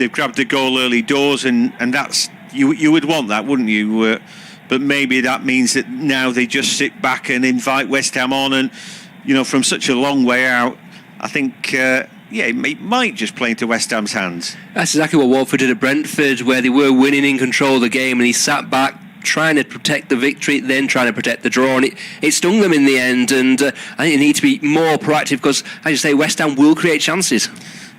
they've grabbed the goal early doors, and that's you would want that, wouldn't you? But maybe that means that now they just sit back and invite West Ham on, and from such a long way out, I think it might just play into West Ham's hands. That's exactly what Watford did at Brentford, where they were winning in control of the game, and he sat back trying to protect the victory, then trying to protect the draw, and it stung them in the end. And I think they need to be more proactive because, as you say, West Ham will create chances.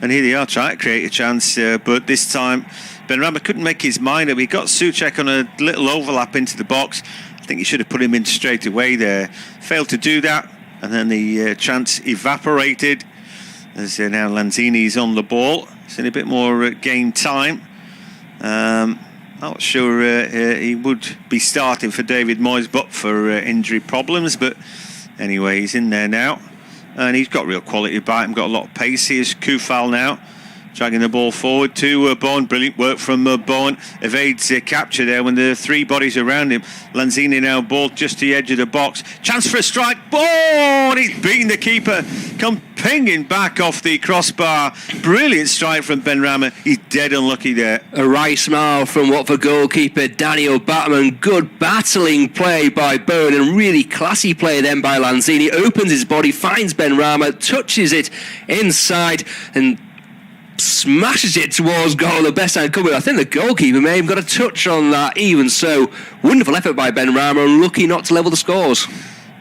And here they are trying to create a chance, but this time Benrahma couldn't make his mind up. He got Souček on a little overlap into the box. I think he should have put him in straight away there. Failed to do that, and then the chance evaporated as now Lanzini's on the ball. It's in a bit more game time. Not sure he would be starting for David Moyes, but for injury problems. But anyway, he's in there now, and he's got real quality about him. Got a lot of pace. Here's Kufal now, dragging the ball forward to Bowen. Brilliant work from Bowen. Evades capture there when there are three bodies around him. Lanzini now ball just to the edge of the box. Chance for a strike. Bowen! He's beaten the keeper. Come pinging back off the crossbar. Brilliant strike from Benrahma. He's dead unlucky there. A wry smile from Watford goalkeeper Daniel Batman. Good battling play by Bowen, and really classy play then by Lanzini. Opens his body, finds Benrahma, touches it inside, and smashes it towards goal. The best I could with. I think the goalkeeper may have got a touch on that. Even so, wonderful effort by Benrahma, and lucky not to level the scores.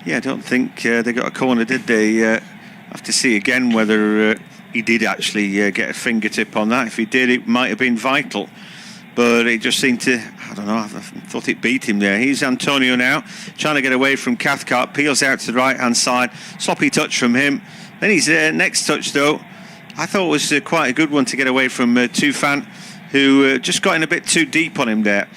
Yeah, I don't think they got a corner, did they? Have to see again whether he did actually get a fingertip on that. If he did, it might have been vital. But it just seemed to, I don't know, I thought it beat him there. Here's Antonio now, trying to get away from Cathcart. Peels out to the right-hand side. Sloppy touch from him. Then his next touch, though, I thought was quite a good one to get away from Tufan, who just got in a bit too deep on him there.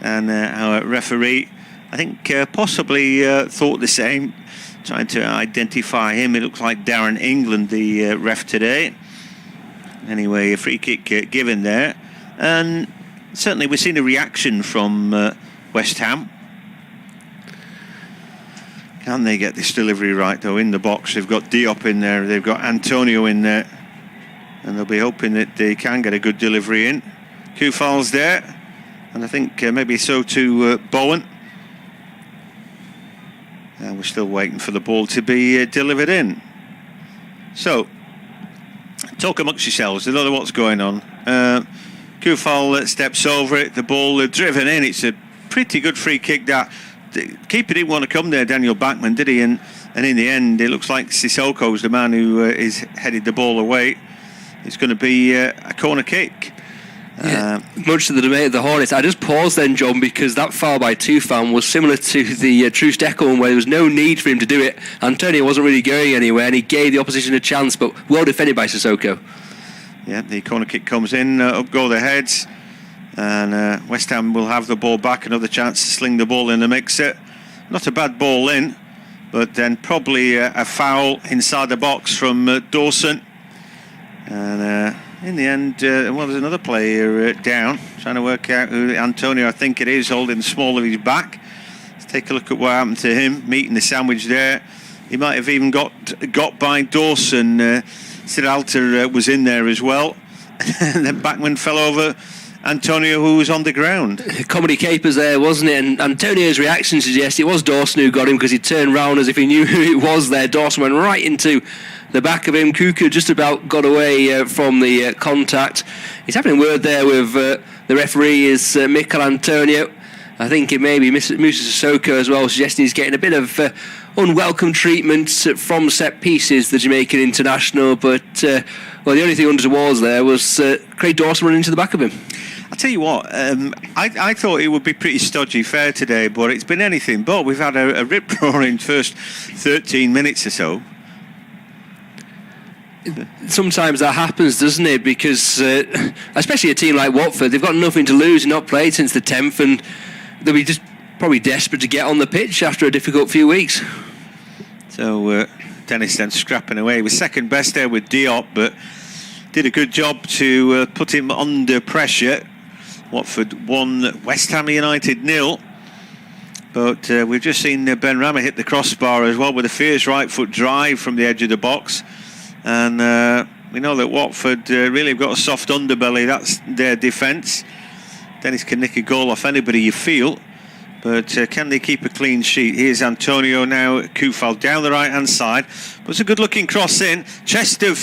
And our referee, I think, possibly thought the same, trying to identify him. It looks like Darren England, the ref today. Anyway, a free kick given there. And certainly we've seen a reaction from West Ham. Can they get this delivery right, though, in the box? They've got Diop in there, they've got Antonio in there, and they'll be hoping that they can get a good delivery in. Kufal's there, and I think maybe so to Bowen. And we're still waiting for the ball to be delivered in. So, talk amongst yourselves. I don't know what's going on. Kufal steps over it. The ball driven in. It's a pretty good free kick. That the keeper didn't want to come there, Daniel Bachmann, did he? And in the end, it looks like Sissoko's the man who is headed the ball away. It's going to be a corner kick. Yeah, much to the debate of the Hornets. I just paused then, John, because that foul by Tufan was similar to the Troost-Ekman one, where there was no need for him to do it. Antonio wasn't really going anywhere, and he gave the opposition a chance, but well defended by Sissoko. Yeah, the corner kick comes in, up go the heads, and West Ham will have the ball back. Another chance to sling the ball in the mixer. Not a bad ball in, but then probably a foul inside the box from Dawson. And in the end, there's another player down, trying to work out who Antonio, I think it is, holding the small of his back. Let's take a look at what happened to him, meeting the sandwich there. He might have even got by Dawson. Siralta was in there as well. And then Bachmann fell over Antonio, who was on the ground. Comedy capers there, wasn't it? And Antonio's reaction suggests it was Dawson who got him, because he turned round as if he knew who it was there. Dawson went right into the back of him. Kuku just about got away from the contact. He's having a word there with the referee, is Mikel Antonio. I think it may be Musa Sissoko as well, suggesting he's getting a bit of unwelcome treatment from set pieces, the Jamaican international. But well, the only thing under the walls there was Craig Dawson running into the back of him. I'll tell you what, I thought it would be pretty stodgy fair today, but it's been anything but. We've had a rip-roaring first 13 minutes or so. Sometimes that happens, doesn't it? Because especially a team like Watford, they've got nothing to lose. They've not played since the 10th, and they'll be just probably desperate to get on the pitch after a difficult few weeks. So Dennis then scrapping away. He was second best there with Diop, but did a good job to put him under pressure. Watford won, West Ham United 0. But we've just seen Benrahma hit the crossbar as well with a fierce right foot drive from the edge of the box. And We know that Watford really have got a soft underbelly. That's their defence. Dennis can nick a goal off anybody you feel, but can they keep a clean sheet? Here's Antonio now, Kufal down the right-hand side. Puts a good-looking cross in. Chest of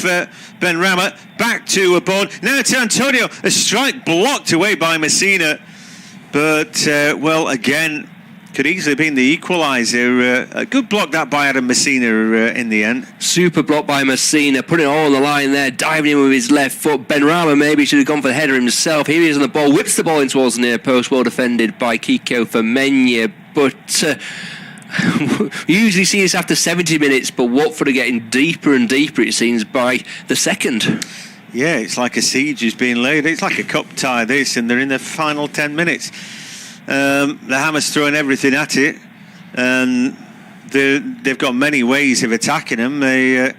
Benrahma, back to Bone. Now to Antonio. A strike blocked away by Messina. But, well, again, could easily have been the equaliser. A good block that by Adam Messina in the end. Super block by Messina, putting it all on the line there, diving in with his left foot. Benrahma maybe should have gone for the header himself. Here he is on the ball, whips the ball in towards the near post, well defended by Kiko Femenya. But we usually see this after 70 minutes, but Watford are getting deeper and deeper, it seems, by the second. Yeah, it's like a siege is being laid. It's like a cup tie, this, and they're in the final 10 minutes. The Hammer's throwing everything at it, and they've got many ways of attacking them. They're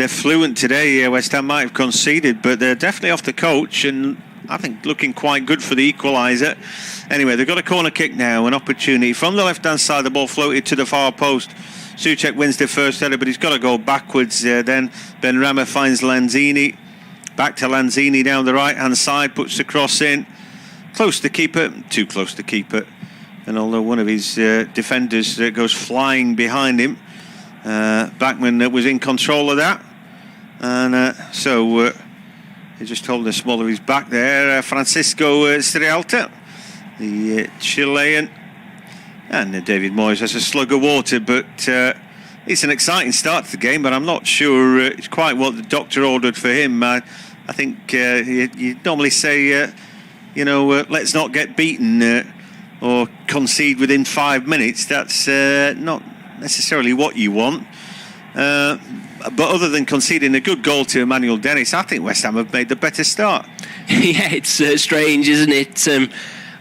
fluent today. West Ham might have conceded, but they're definitely off the coach, and I think looking quite good for the equaliser. Anyway, they've got a corner kick now, an opportunity from the left-hand side. The ball floated to the far post. Souček wins the first header, but he's got to go backwards. Then Benrahma finds Lanzini. Back to Lanzini down the right-hand side, puts the cross in. Close to keeper, too close to keeper. And although one of his defenders goes flying behind him, Bachmann was in control of that. And so he's just holding the small of his back there. Francisco Strialta, the Chilean. And David Moyes has a slug of water, but it's an exciting start to the game, but I'm not sure it's quite what the doctor ordered for him. I think you normally say... let's not get beaten or concede within 5 minutes. That's not necessarily what you want. But other than conceding a good goal to Emmanuel Dennis, I think West Ham have made the better start. Yeah, it's strange, isn't it?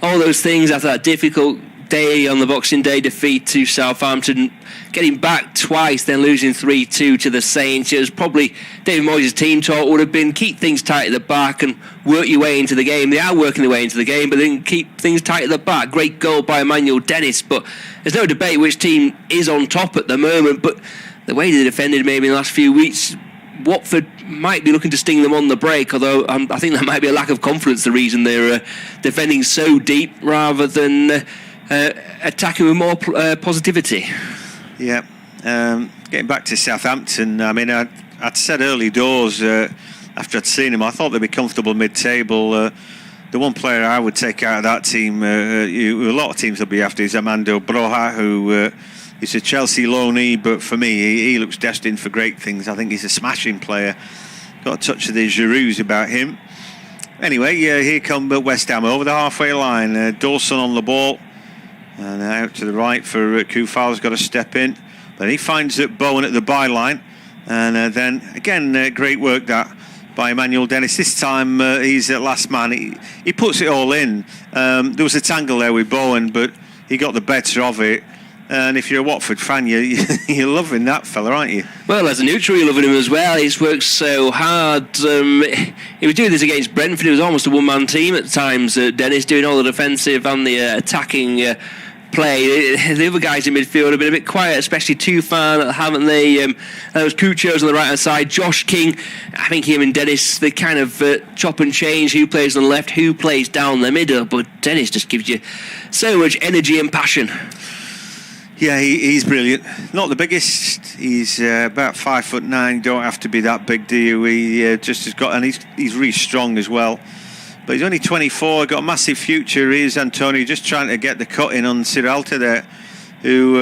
All those things after that difficult day on the Boxing Day defeat to Southampton, getting back twice, then losing 3-2 to the Saints. It was probably David Moyes' team talk would have been keep things tight at the back and work your way into the game. They are working their way into the game, but then keep things tight at the back. Great goal by Emmanuel Dennis, but there's no debate which team is on top at the moment. But the way they defended maybe in the last few weeks, Watford might be looking to sting them on the break, although I think that might be a lack of confidence the reason they're defending so deep rather than attacking with more positivity. Yeah, getting back to Southampton, I mean, I'd said early doors after I'd seen him, I thought they'd be comfortable mid-table. The one player I would take out of that team, a lot of teams will be after, is Armando Broja, who is a Chelsea loanee, but for me, he looks destined for great things. I think he's a smashing player. Got a touch of the Giroux about him. Anyway, here come West Ham over the halfway line. Dawson on the ball. And out to the right for Kufal's got to step in. But he finds Bowen at the byline. And then, again, great work that by Emmanuel Dennis. This time he's at last man. He puts it all in. There was a tangle there with Bowen, but he got the better of it. And if you're a Watford fan, you're loving that fella, aren't you? Well, as a neutral, you're loving him as well. He's worked so hard. He was doing this against Brentford. It was almost a one-man team at times. Dennis doing all the defensive and the attacking play. The other guys in midfield have been a bit quiet, especially Tufan, haven't they? There was Kuchos on the right-hand side, Josh King. I think him and Dennis, they kind of chop and change who plays on the left, who plays down the middle, but Dennis just gives you so much energy and passion. Yeah, he's brilliant. Not the biggest. He's about 5'9". Don't have to be that big, do you? He just has got, and he's really strong as well. But he's only 24. Got a massive future. Here's Antonio just trying to get the cut in on Siralta there, who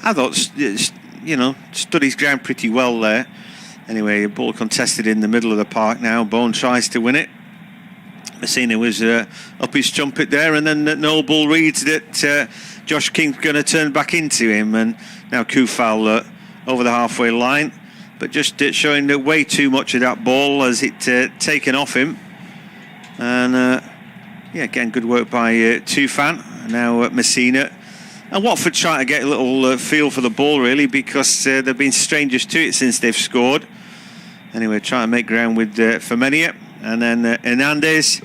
I thought stood his ground pretty well there. Anyway, a ball contested in the middle of the park now. Bone tries to win it. Messina was up his trumpet there, and then Noble reads that Josh King's going to turn back into him, and now Kufal over the halfway line, but just showing that way too much of that ball as it taken off him. And again, good work by Tufan. Now Messina. And Watford trying to get a little feel for the ball, really, because they've been strangers to it since they've scored. Anyway, trying to make ground with Femenya. And then Hernandez,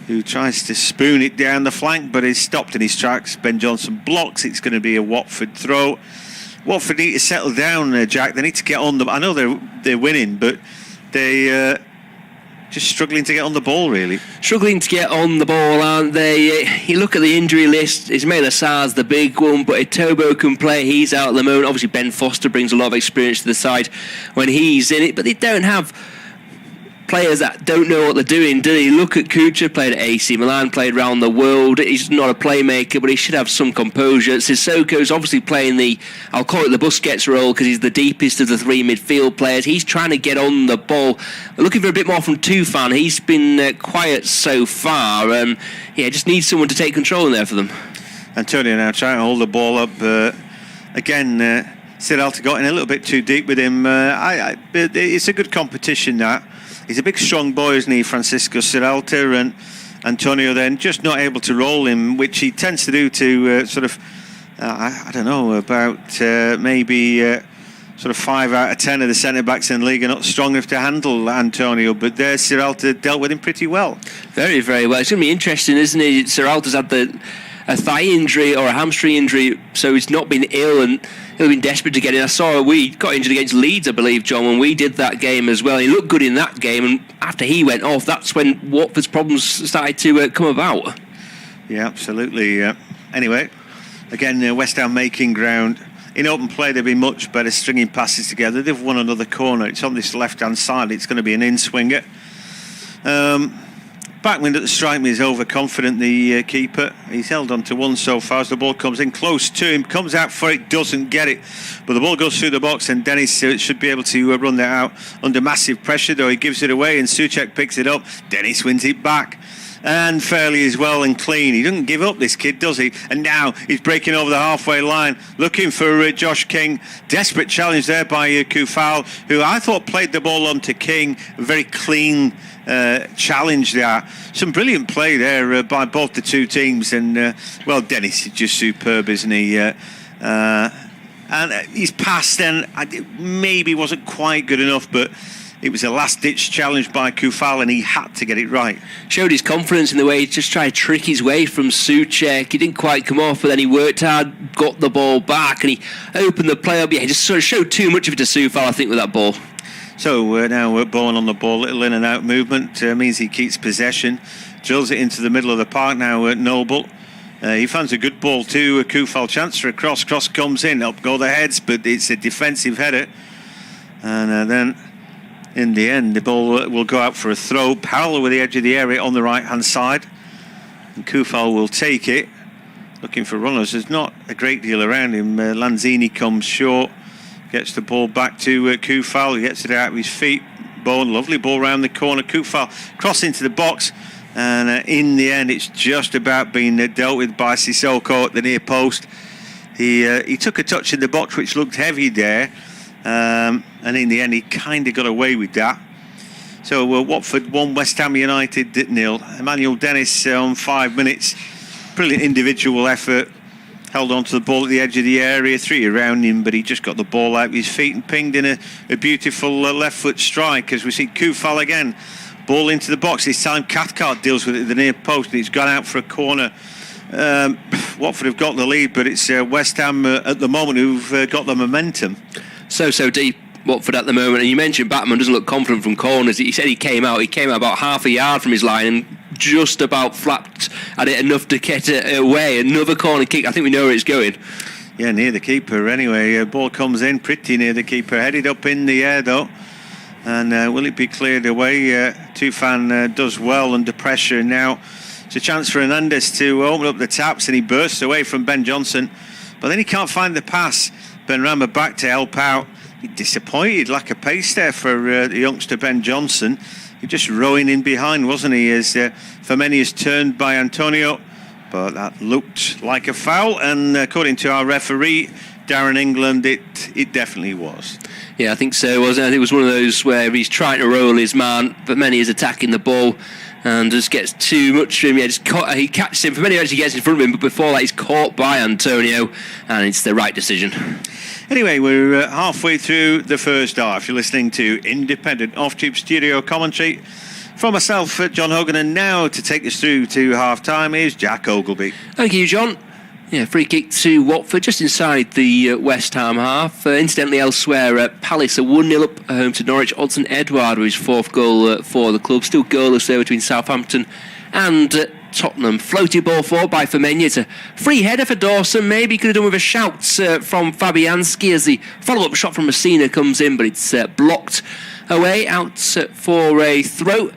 who tries to spoon it down the flank, but is stopped in his tracks. Ben Johnson blocks. It's going to be a Watford throw. Watford need to settle down, Jack. They need to get on them. I know they're winning, but they just struggling to get on the ball, really. Struggling to get on the ball, aren't they? You look at the injury list, Ismaila Sarr's the big one, but Etobo can play, he's out at the moment. Obviously Ben Foster brings a lot of experience to the side when he's in it, but they don't have players that don't know what they're doing, do they? Look at Kucha, played at AC Milan, played around the world. He's not a playmaker, but he should have some composure. Sissoko's obviously playing I'll call it the Busquets role, because he's the deepest of the three midfield players. He's trying to get on the ball. We're looking for a bit more from Tufan. He's been quiet so far, and just needs someone to take control in there for them. Antonio now trying to hold the ball up. Again, Ciralta got in a little bit too deep with him. It's a good competition, that. He's a big, strong boy, isn't he, Francisco Ciralta, and Antonio then just not able to roll him, which he tends to do to I don't know, about maybe sort of 5 out of 10 of the centre-backs in the league are not strong enough to handle Antonio, but there Ciralta dealt with him pretty well. Very, very well. It's going to be interesting, isn't it? Ciralta's had a thigh injury or a hamstring injury, so he's not been ill, and he'll been desperate to get in. I saw we got injured against Leeds, I believe, John, when we did that game as well. He looked good in that game, and after he went off, that's when Watford's problems started to come about. Yeah, absolutely. Anyway, again, West Ham making ground. In open play, they've been much better stringing passes together. They've won another corner. It's on this left-hand side. It's going to be an in-swinger. Backman at the strike is overconfident, the keeper. He's held on to one so far as the ball comes in close to him, comes out for it, doesn't get it, but the ball goes through the box, and Dennis should be able to run that out under massive pressure, though he gives it away and Souček picks it up. Dennis wins it back, and fairly as well and clean. He doesn't give up, this kid, does he? And now he's breaking over the halfway line, looking for Josh King. Desperate challenge there by Kufal, who I thought played the ball on to King. A very clean challenge there. Some brilliant play there by both the two teams, and Dennis is just superb, isn't he? And his pass then maybe wasn't quite good enough, but it was a last-ditch challenge by Kufal, and he had to get it right. Showed his confidence in the way he just tried to trick his way from Souček. He didn't quite come off, but then he worked hard, got the ball back, and he opened the play up. He just sort of showed too much of it to Soufal, I think, with that ball. So now Bowen on the ball, little in and out movement, means he keeps possession, drills it into the middle of the park now at Noble. He finds a good ball too, Kufal, chance for a cross comes in, up go the heads, but it's a defensive header. And then in the end the ball will go out for a throw, parallel with the edge of the area on the right hand side, and Kufal will take it, looking for runners. There's not a great deal around him. Lanzini comes short, gets the ball back to Kufal. He gets it out of his feet. Bowen, lovely ball round the corner. Kufal cross into the box, and in the end it's just about being dealt with by Sissoko at the near post. He took a touch in the box which looked heavy there, and in the end he kind of got away with that. So Watford 1, West Ham United 0. Emmanuel Dennis on 5 minutes. Brilliant individual effort. Held on to the ball at the edge of the area, 3 around him, but he just got the ball out of his feet and pinged in a beautiful left foot strike, as we see Kufal again. Ball into the box. This time Cathcart deals with it at the near post, and it's gone out for a corner. Watford have got the lead, but it's West Ham at the moment who've got the momentum. So deep, Watford at the moment. And you mentioned Batman doesn't look confident from corners. He said he came out about half a yard from his line and just about flapped at it enough to get it away. Another corner kick. I think we know where it's going. Yeah, near the keeper anyway. Ball comes in pretty near the keeper, headed up in the air though. And will it be cleared away? Tufan does well under pressure. Now it's a chance for Hernandez to open up the taps, and he bursts away from Ben Johnson, but then he can't find the pass. Benrahma back to help out. He disappointed, lack of pace there for the youngster Ben Johnson. He just rowing in behind, wasn't he, as Femeni turned by Antonio, but that looked like a foul, and according to our referee Darren England, it definitely was. Yeah, I think so. I think it was one of those where he's trying to roll his man, Femeni is attacking the ball and just gets too much for him. He catches him. Femeni actually gets in front of him, but before that he's caught by Antonio, and it's the right decision. Anyway, we're halfway through the first half. You're listening to independent off-tube studio commentary from myself, John Hogan, and now to take us through to half-time is Jack Ogilvie. Thank you, John. Yeah, free kick to Watford just inside the West Ham half. Incidentally, elsewhere, Palace are 1-0 up home to Norwich. Odson Edouard with his fourth goal for the club. Still goalless there between Southampton and Tottenham. Floated ball forward by Firmino. It's a free header for Dawson. Maybe could have done with a shout from Fabianski as the follow-up shot from Messina comes in, but it's blocked away out for a throw.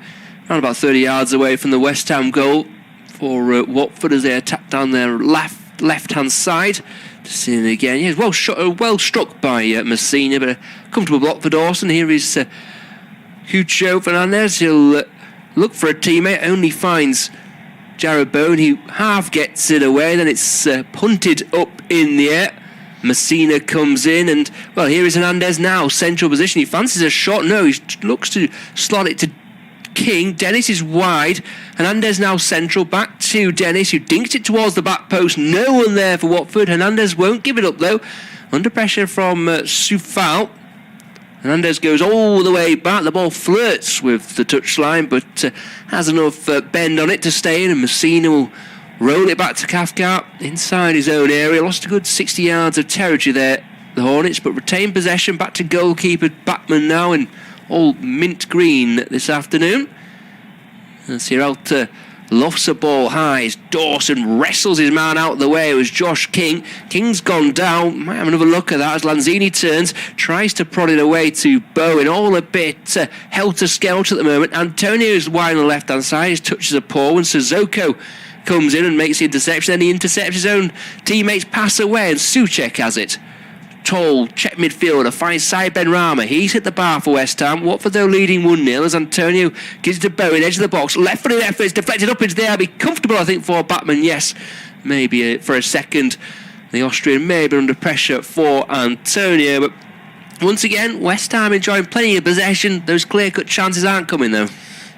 Around about 30 yards away from the West Ham goal for Watford as they attack down their left-hand side. Just seeing it again. Yeah, well struck by Messina, but a comfortable block for Dawson. Here is Hugo Fernandez. He'll look for a teammate, only finds Jared Bowen. He half gets it away, then it's punted up in the air. Messina comes in, and well, here is Hernandez now, central position. He fancies a shot. No, he looks to slot it to King. Dennis is wide. Hernandez now central, back to Dennis, who dinks it towards the back post. No one there for Watford. Hernandez won't give it up though. Under pressure from Soufal. Hernandez goes all the way back. The ball flirts with the touchline, but has enough bend on it to stay in, and Messina will roll it back to Cathcart inside his own area. Lost a good 60 yards of territory there, the Hornets, but retained possession. Back to goalkeeper Batman now, and all mint green this afternoon. And Sierralta lofts a ball high as Dawson wrestles his man out of the way. It was Josh King. King's gone down. Might have another look at that as Lanzini turns, tries to prod it away to Bowen. All a bit helter-skelter at the moment. Antonio is wide on the left-hand side. His touches are poor when Sissoko comes in and makes the interception. Then he intercepts his own teammates' pass away, and Souček has it. Tall, check midfielder, finds Said Benrahma. He's hit the bar for West Ham. Watford though leading 1-0 as Antonio gives it to Bowen, edge of the box. Left-footed effort, it's deflected up into the air. Be comfortable, I think, for Batman. Yes, maybe for a second. The Austrian may be under pressure for Antonio. But once again, West Ham enjoying plenty of possession. Those clear-cut chances aren't coming, though.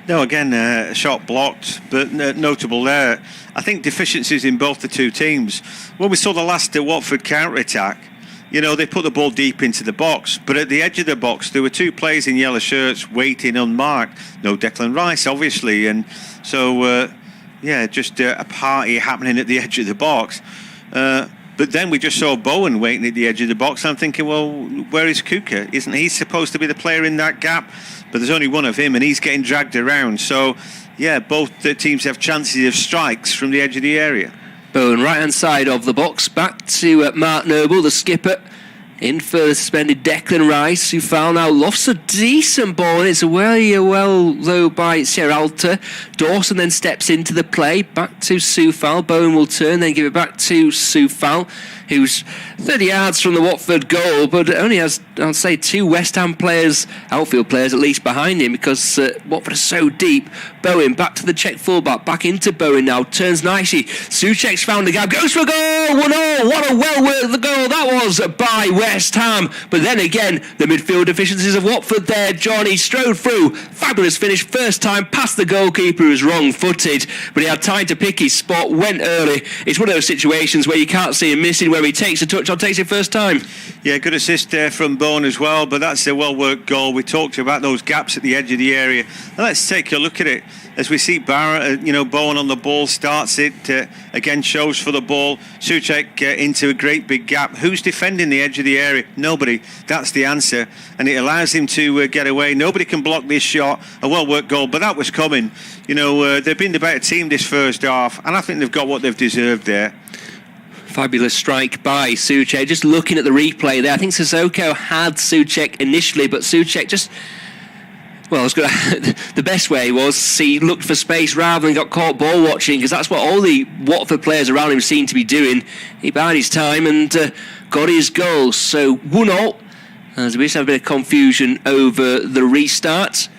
No, again, a shot blocked, but notable there. I think deficiencies in both the two teams. When we saw the last Watford counter-attack, you know, they put the ball deep into the box, but at the edge of the box, there were two players in yellow shirts waiting unmarked. No Declan Rice, obviously, and so, just a party happening at the edge of the box. But then we just saw Bowen waiting at the edge of the box. I'm thinking, well, where is Kuka? Isn't he supposed to be the player in that gap? But there's only one of him, and he's getting dragged around. So, yeah, both the teams have chances of strikes from the edge of the area. Bowen, right-hand side of the box, back to Mark Noble, the skipper. In for the suspended Declan Rice, who foul now lofts a decent ball, and it's well though by Sierralta. Dawson then steps into the play, back to Soufal. Bowen will turn, then give it back to Soufal, who's 30 yards from the Watford goal, but only has, I'll say, two West Ham players, outfield players at least, behind him, because Watford are so deep. Bowen back to the Czech fullback, back into Bowen now, turns nicely. Souček's found the gap, goes for a goal, 1-0. What a well-worked goal that was by West Ham. But then again, the midfield deficiencies of Watford there. Johnny strode through, fabulous finish, first time past the goalkeeper, who was wrong-footed, but he had time to pick his spot, went early. It's one of those situations where you can't see him missing, where he takes a touch on, takes it first time. Yeah, good assist there from Bowen as well, but that's a well-worked goal. We talked about those gaps at the edge of the area. Now let's take a look at it. As we see Bowen on the ball, starts it, again shows for the ball. Souček into a great big gap. Who's defending the edge of the area? Nobody. That's the answer. And it allows him to get away. Nobody can block this shot. A well-worked goal, but that was coming. You know, they've been the better team this first half, and I think they've got what they've deserved there. Fabulous strike by Souček. Just looking at the replay there, I think Sissoko had Souček initially, but Souček just... Well, the best way was he looked for space rather than got caught ball watching, because that's what all the Watford players around him seemed to be doing. He bided his time and got his goal. So 1-0. As we just have a bit of confusion over the restart.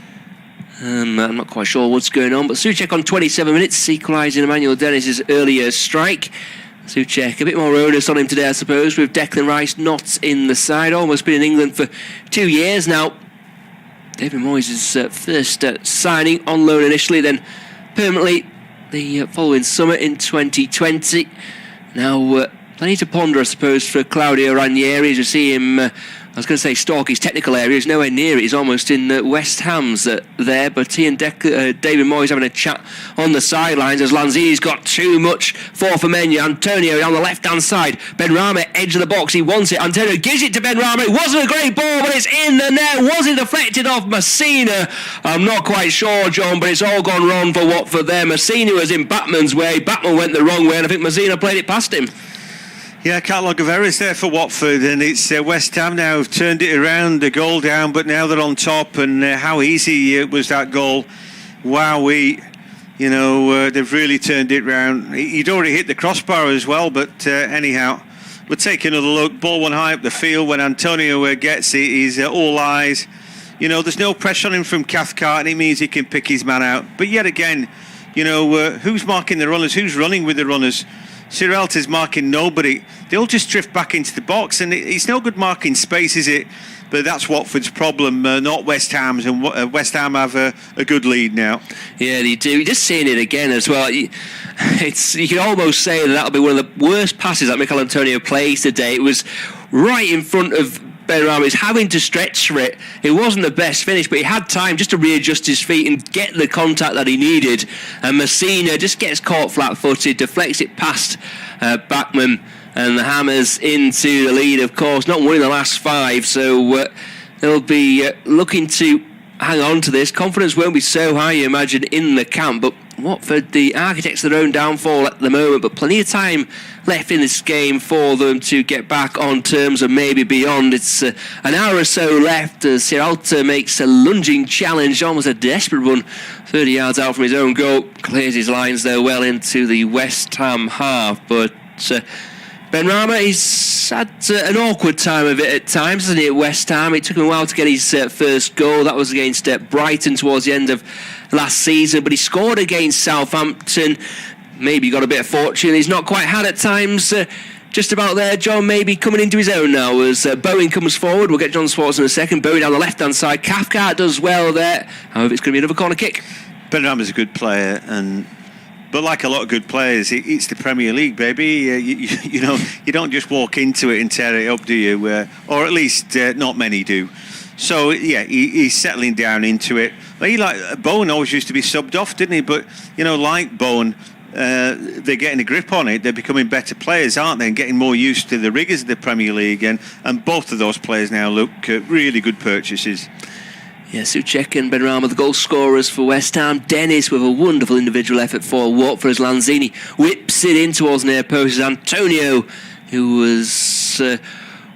I'm not quite sure what's going on, but Souček on 27 minutes, equalising Emmanuel Dennis's earlier strike. Souček, a bit more onus on him today, I suppose, with Declan Rice not in the side. Almost been in England for 2 years now. David Moyes' first signing on loan initially, then permanently the following summer in 2020. Now, plenty to ponder, I suppose, for Claudio Ranieri, as you see him I was going to say Storky's technical area is nowhere near it. He's almost in West Ham's there, but he and David Moyes having a chat on the sidelines as Lanzini's got too much for Firmino. Antonio on the left-hand side. Benrahma, edge of the box, he wants it. Antonio gives it to Benrahma. It wasn't a great ball, but it's in the net. Was it deflected off Messina? I'm not quite sure, John, but it's all gone wrong for Watford there. Messina was in Batman's way. Batman went the wrong way, and I think Messina played it past him. Yeah, catalogue of errors there for Watford, and it's West Ham now have turned it around, the goal down, but now they're on top, and how easy was that goal. Wowee, they've really turned it round. He'd already hit the crossbar as well, but anyhow, we'll take another look. Ball one high up the field. When Antonio gets it, he's all eyes. There's no pressure on him from Cathcart, and it means he can pick his man out. But yet again, who's marking the runners? Who's running with the runners? Sierralta's marking nobody. They all just drift back into the box, and it's no good marking space, is it? But that's Watford's problem, not West Ham's, and West Ham have a good lead now. Yeah, they do. You're just seeing it again as well. You can almost say that'll be one of the worst passes that Mikel Antonio plays today. It was right in front of Benrahma. He's having to stretch for it. It wasn't the best finish, but he had time just to readjust his feet and get the contact that he needed. And Messina just gets caught flat-footed, deflects it past Bachmann, and the Hammers into the lead, of course. Not winning the last 5, so they'll be looking to hang on to this. Confidence won't be so high, you imagine, in the camp, but Watford, the architects of their own downfall at the moment, but plenty of time left in this game for them to get back on terms and maybe beyond. It's an hour or so left as Sierralta makes a lunging challenge, almost a desperate one, 30 yards out from his own goal. Clears his lines there well into the West Ham half, but Benrahma, he's had an awkward time of it at times, hasn't he, at West Ham? It took him a while to get his first goal. That was against Brighton towards the end of last season, but he scored against Southampton. Maybe got a bit of fortune he's not quite had at times. Just about there, John, maybe coming into his own now as Bowen comes forward. We'll get John Swartz in a second. Bowen down the left-hand side. Cathcart does well there. However, it's going to be another corner kick. Benrahma's a good player, but like a lot of good players, it's the Premier League, baby. You don't just walk into it and tear it up, do you? Or at least not many do. So yeah, he's settling down into it. Bowen always used to be subbed off, didn't he? But like Bowen, they're getting a grip on it. They're becoming better players, aren't they? And getting more used to the rigours of the Premier League. And both of those players now look really good purchases. Yeah, Souček and Benrahma, the goal scorers for West Ham. Dennis with a wonderful individual effort for Watford as Lanzini whips it in towards near post. Antonio, who was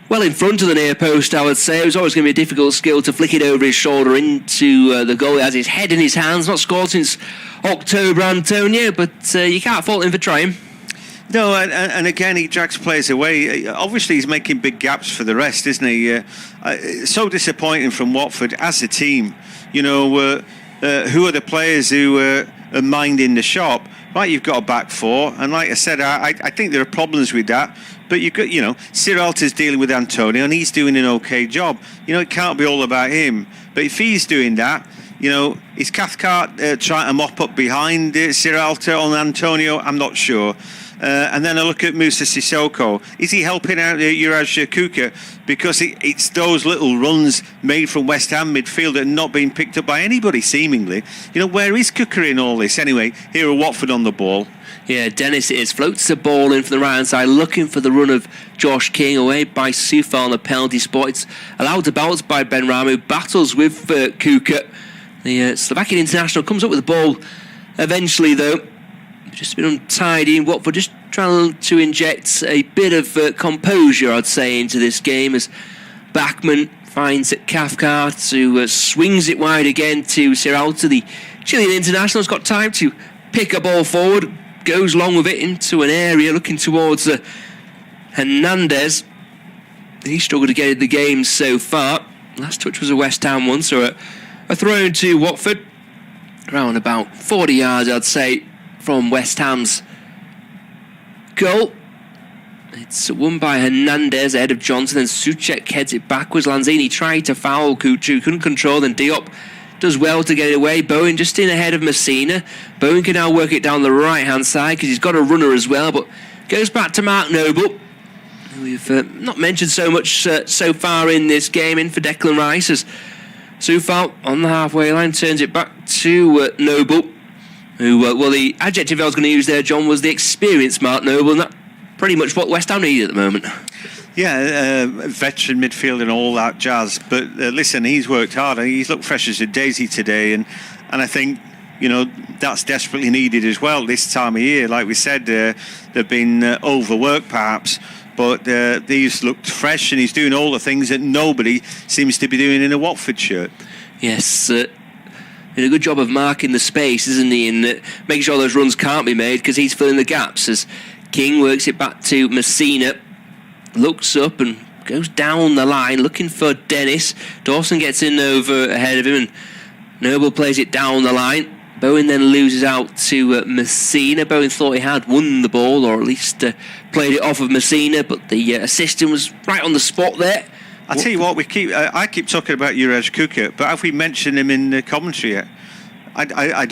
well in front of the near post, I would say. It was always going to be a difficult skill to flick it over his shoulder into the goal. He has his head in his hands. Not scored since October, Antonio, but you can't fault him for trying. No, and again, he drags players away. Obviously, he's making big gaps for the rest, isn't he? So disappointing from Watford as a team. Who are the players who are minding the shop? Right, you've got a back four, and like I said, I think there are problems with that. But you've got, Sierralta's dealing with Antonio, and he's doing an okay job. It can't be all about him. But if he's doing that, is Cathcart trying to mop up behind Sierralta on Antonio? I'm not sure. And then I look at Moussa Sissoko. Is he helping out Juraj Kuka? Because it's those little runs made from West Ham midfield that are not being picked up by anybody, seemingly. Where is Kuka in all this? Anyway, here are Watford on the ball. Yeah, Dennis it is. Floats the ball in from the right-hand side, looking for the run of Josh King, away by Soufal on the penalty spot. It's allowed to bounce by Benrahma, who battles with Kuka. The Slovakian international comes up with the ball eventually, though. Just been untidy, and Watford just trying to inject a bit of composure, I'd say, into this game as Bachmann finds Cathcart, who swings it wide again to Sierralta. The Chilean international's got time to pick a ball forward, goes long with it into an area looking towards Hernandez. He struggled to get in the game so far. Last touch was a West Ham one, so a throw to Watford, around about 40 yards, I'd say, from West Ham's goal. It's won by Hernandez ahead of Johnson, and Souček heads it backwards. Lanzini tried to foul Kuchu, couldn't control, then Diop does well to get it away. Bowen just in ahead of Messina. Bowen can now work it down the right hand side because he's got a runner as well, but goes back to Mark Noble, We've not mentioned so much so far in this game. In for Declan Rice as Soufal on the halfway line turns it back to Noble, who, well, the adjective I was going to use there, John, was the experienced Mark Noble, and that's pretty much what West Ham need at the moment. Yeah, veteran midfield and all that jazz. But listen, he's worked hard. He's looked fresh as a daisy today, and I think, you know, that's desperately needed as well this time of year. Like we said, they've been overworked perhaps, but these looked fresh, and he's doing all the things that nobody seems to be doing in a Watford shirt. Yes, did a good job of marking the space, isn't he, and making sure those runs can't be made, because he's filling the gaps as King works it back to Messina, looks up and goes down the line looking for Dennis. Dawson gets in over ahead of him, and Noble plays it down the line. Bowen then loses out to Messina. Bowen thought he had won the ball, or at least played it off of Messina, but the assistant was right on the spot there. I tell you what, I keep talking about Juraj Kuka, but have we mentioned him in the commentary yet? I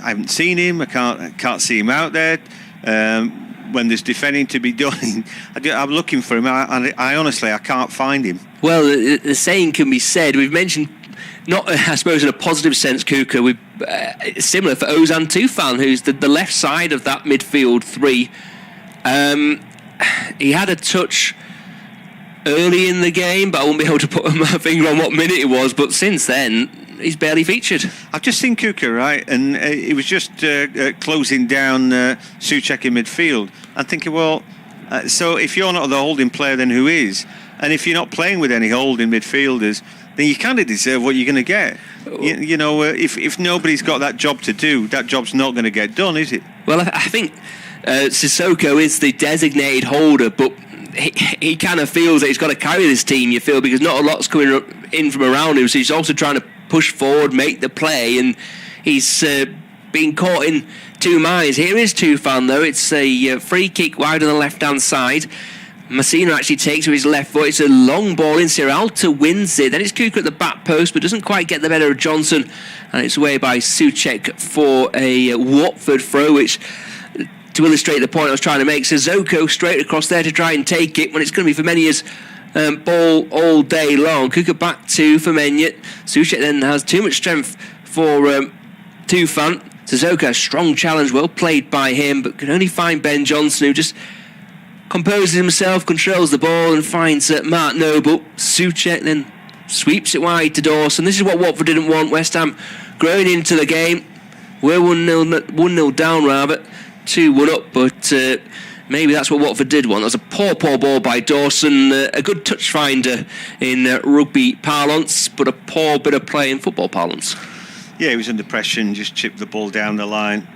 haven't seen him. I can't see him out there. When there's defending to be done, I'm looking for him. I honestly can't find him. Well, the saying can be said. We've mentioned, not I suppose in a positive sense, Kuka. Similar for Ozan Tufan, who's the left side of that midfield three. He had a touch early in the game, but I won't be able to put my finger on what minute it was. But since then, he's barely featured. I've just seen Kuka, right, and he was just closing down Souček in midfield. I'm thinking, well, so if you're not the holding player, then who is? And if you're not playing with any holding midfielders, then you kind of deserve what you're going to get. You know, if nobody's got that job to do, that job's not going to get done, is it? Well, I think Sissoko is the designated holder, but he kind of feels that he's got to carry this team, you feel, because not a lot's coming in from around him, so he's also trying to push forward, make the play, and he's been caught in two minds. Here is Tufan, though. It's a free kick wide on the left-hand side. Messina actually takes with his left foot. It's a long ball in. Sierralta wins it. Then it's Kuka at the back post, but doesn't quite get the better of Johnson, and it's away by Souček for a Watford throw, which, to illustrate the point I was trying to make, Sissoko straight across there to try and take it when it's going to be Femenia's ball all day long. Kuka back to Femenia. Souček then has too much strength for Tufan. Sissoko, a strong challenge, well played by him, but can only find Ben Johnson, who just composes himself, controls the ball, and finds Mark Noble. Souček then sweeps it wide to Dawson. This is what Watford didn't want. West Ham growing into the game. We're 1-0 down, rather. 2-1 up, but maybe that's what Watford did want. That was a poor ball by Dawson. A good touch finder in rugby parlance, but a poor bit of play in football parlance. Yeah, he was under pressure and just chipped the ball down the line.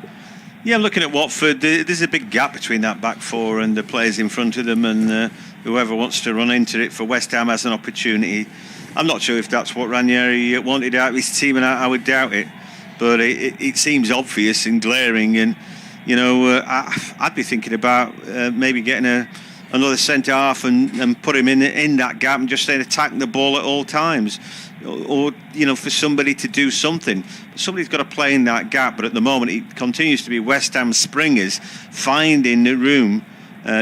Yeah, looking at Watford, there's a big gap between that back four and the players in front of them, and whoever wants to run into it for West Ham has an opportunity. I'm not sure if that's what Ranieri wanted out of his team, and I would doubt it. But it seems obvious and glaring, and you know, I'd be thinking about maybe getting another centre half and put him in that gap and just then attack the ball at all times. Or you know, for somebody to do something. Somebody's got to play in that gap, but at the moment it continues to be West Ham springers finding the room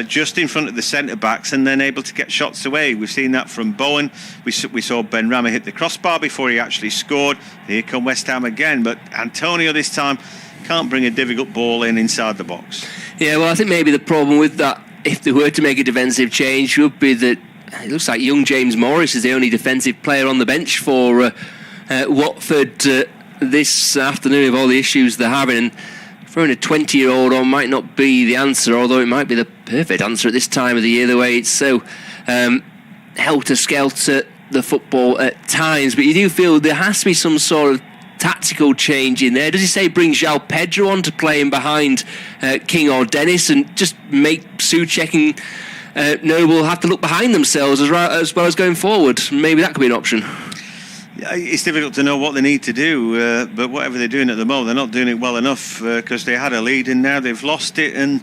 just in front of the centre backs and then able to get shots away. We've seen that from Bowen. We saw Ben Rama hit the crossbar before he actually scored. Here come West Ham again, but Antonio this time can't bring a difficult ball inside the box. Yeah, well, I think maybe the problem with that, if they were to make a defensive change, would be that it looks like young James Morris is the only defensive player on the bench for Watford this afternoon, of all the issues they're having. And throwing a 20-year-old on might not be the answer, although it might be the perfect answer at this time of the year, the way it's so helter-skelter, the football at times. But you do feel there has to be some sort of tactical change in there. Does he say bring João Pedro on to play in behind King or Dennis and just make Souček and Noble have to look behind themselves as well as going forward? Maybe that could be an option. Yeah, it's difficult to know what they need to do, but whatever they're doing at the moment, they're not doing it well enough, because they had a lead and now they've lost it, and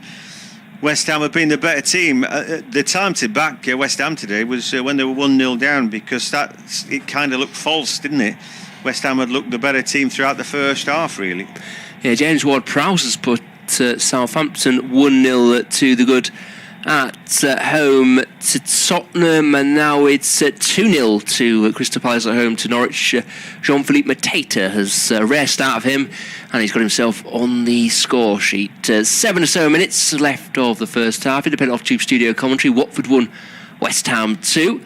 West Ham have been the better team. The time to back West Ham today was when they were 1-0 down, because it kind of looked false, didn't it? West Ham had looked the better team throughout the first half, really. Yeah, James Ward-Prowse has put Southampton 1-0 to the good at home to Tottenham, and now it's 2-0 to Crystal Palace at home to Norwich. Jean-Philippe Mateta has a rare start of him, and he's got himself on the score sheet. 7 or so minutes left of the first half. Independent Off-Tube Studio commentary. Watford 1, West Ham 2.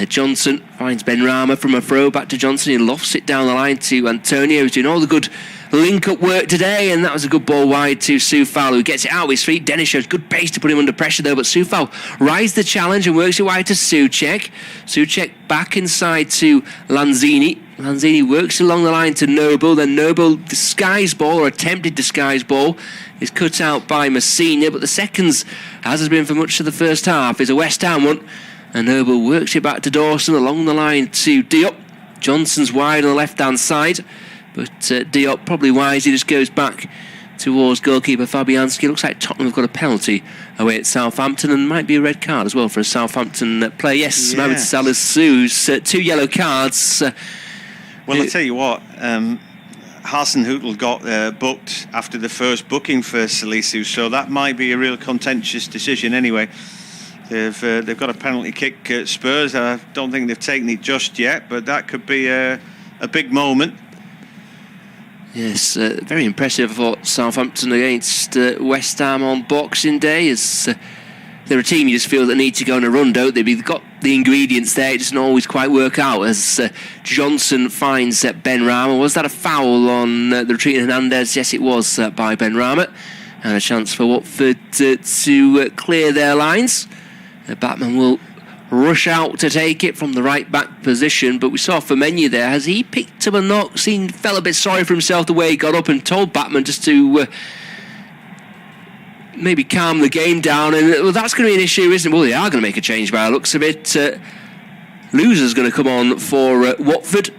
Johnson finds Benrahma from a throw back to Johnson. He lofts it down the line to Antonio, who's doing all the good link-up work today, and that was a good ball wide to Soufal, who gets it out of his feet. Dennis shows good pace to put him under pressure though, but Soufal rises the challenge and works it wide to Souček. Souček back inside to Lanzini. Lanzini works along the line to Noble, then Noble disguise ball, or attempted disguise ball, is cut out by Messina, but the seconds, as has been for much of the first half, is a West Ham one, and Noble works it back to Dawson along the line to Diop. Johnson's wide on the left-hand side, but Diop, probably wise, he just goes back towards goalkeeper Fabianski. Looks like Tottenham have got a penalty away at Southampton, and might be a red card as well for a Southampton player. Yes, Mohamed Salah's 2 yellow cards. Well, I'll tell you what, Hasenhüttl got booked after the first booking for Salisu, so that might be a real contentious decision anyway. They've got a penalty kick at Spurs. I don't think they've taken it just yet, but that could be a big moment. Yes, very impressive for Southampton against West Ham on Boxing Day. As they're a team you just feel that need to go on a run, don't they? They've got the ingredients there, it doesn't always quite work out. As Johnson finds Benrahma. Was that a foul on the retreating Hernandez? Yes, it was by Benrahma. And a chance for Watford to clear their lines. Batman will rush out to take it from the right back position, but we saw Firmino there. Has he picked up a knock? Felt a bit sorry for himself the way he got up, and told Batman just to maybe calm the game down. And well, that's going to be an issue, isn't it? Well, they are going to make a change by the looks of it. Loser's going to come on for Watford,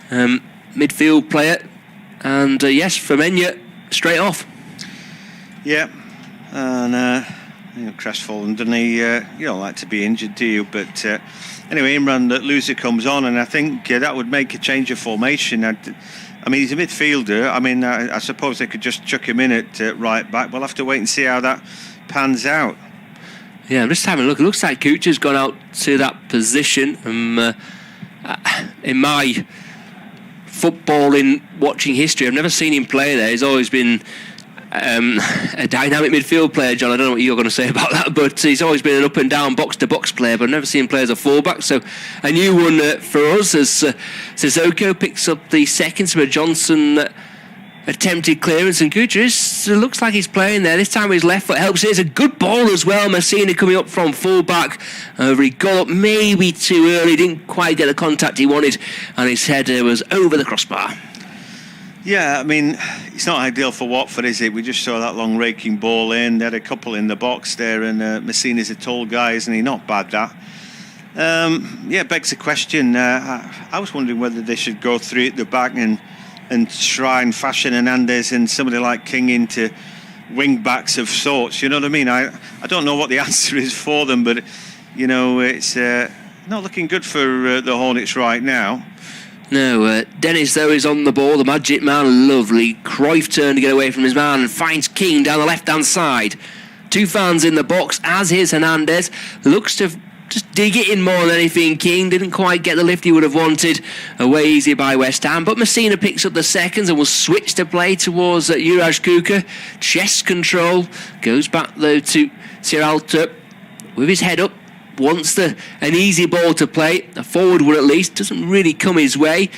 midfield player, and yes, Firmino straight off. Yeah, and crestfallen, doesn't he? You don't like to be injured, do you? But anyway, Imran Loser comes on, and I think that would make a change of formation. I mean, he's a midfielder. I mean, I suppose they could just chuck him in at right back. We'll have to wait and see how that pans out. Yeah, I'm just having a look. It looks like Kucha's gone out to that position. In my footballing watching history, I've never seen him play there. He's always been a dynamic midfield player, John. I don't know what you're going to say about that, but he's always been an up and down box to box player, but I've never seen him play as a fullback. So a new one for us as Sissoko picks up the second. So Johnson attempted clearance, and Kucha looks like he's playing there. This time his left foot helps. It's a good ball as well. Messina coming up from fullback. He got up maybe too early, didn't quite get the contact he wanted, and his header was over the crossbar. Yeah, I mean, it's not ideal for Watford, is it? We just saw that long raking ball in. They had a couple in the box there, and Messina's a tall guy, isn't he? Not bad, that. Yeah, begs the question. I was wondering whether they should go through at the back and try and fashion Hernandez and somebody like King into wing backs of sorts. You know what I mean? I don't know what the answer is for them, but, you know, it's not looking good for the Hornets right now. No, Dennis though is on the ball, the magic man, lovely. Cruyff turned to get away from his man and finds King down the left-hand side. 2 fans in the box, as is Hernandez. Looks to just dig it in more than anything. King didn't quite get the lift he would have wanted. Away easy by West Ham, but Messina picks up the seconds and will switch to play towards Juraj Kuka. Chest control, goes back though to Sierralta with his head up. Wants an easy ball to play, a forward one at least, doesn't really come his way.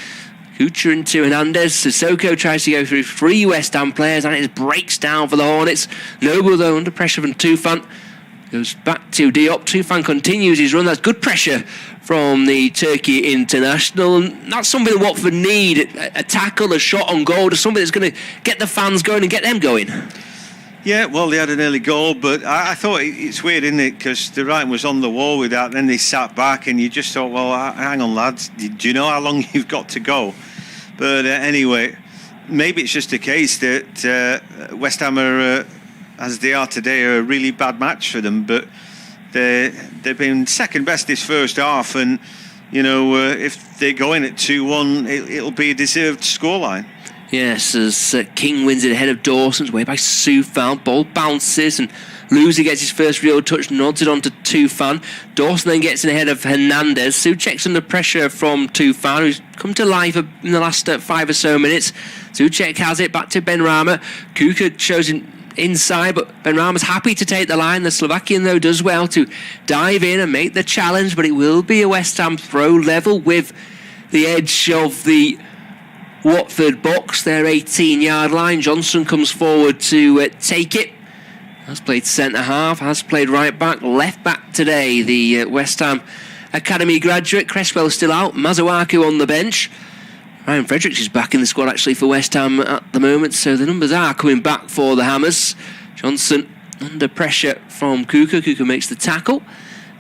Kucha into Hernandez. Sissoko tries to go through 3 West Ham players, and it breaks down for the Hornets. Noble though under pressure from Tufan, goes back to Diop. Tufan continues his run. That's good pressure from the Turkey international, and that's something that Watford need. A tackle, a shot on goal, just something that's going to get the fans going and get them going. Yeah, well, they had an early goal, but I thought it's weird, isn't it? Because the writing was on the wall with that. Then they sat back, and you just thought, well, hang on, lads, do you know how long you've got to go? But anyway, maybe it's just a case that West Ham are, as they are today, are a really bad match for them. But they've been second best this first half, and you know, if they go in at 2-1, it'll be a deserved scoreline. Yes, as King wins it ahead of Dawson's way by Soufal. Ball bounces and Luzi gets his first real touch, nods it on to Tufan. Dawson then gets in ahead of Hernandez. Souček's under pressure from Tufan, who's come to life in the last 5 or so minutes. Souček has it back to Benrahma. Kuka shows him inside, but Benrahma's happy to take the line. The Slovakian, though, does well to dive in and make the challenge, but it will be a West Ham throw level with the edge of the Watford box, their 18-yard line. Johnson comes forward to take it. Has played centre-half, has played right-back, left-back today. The West Ham Academy graduate. Cresswell still out, Mazuaku on the bench. Ryan Fredericks is back in the squad actually for West Ham at the moment, so the numbers are coming back for the Hammers. Johnson under pressure from Kuka. Kuka makes the tackle.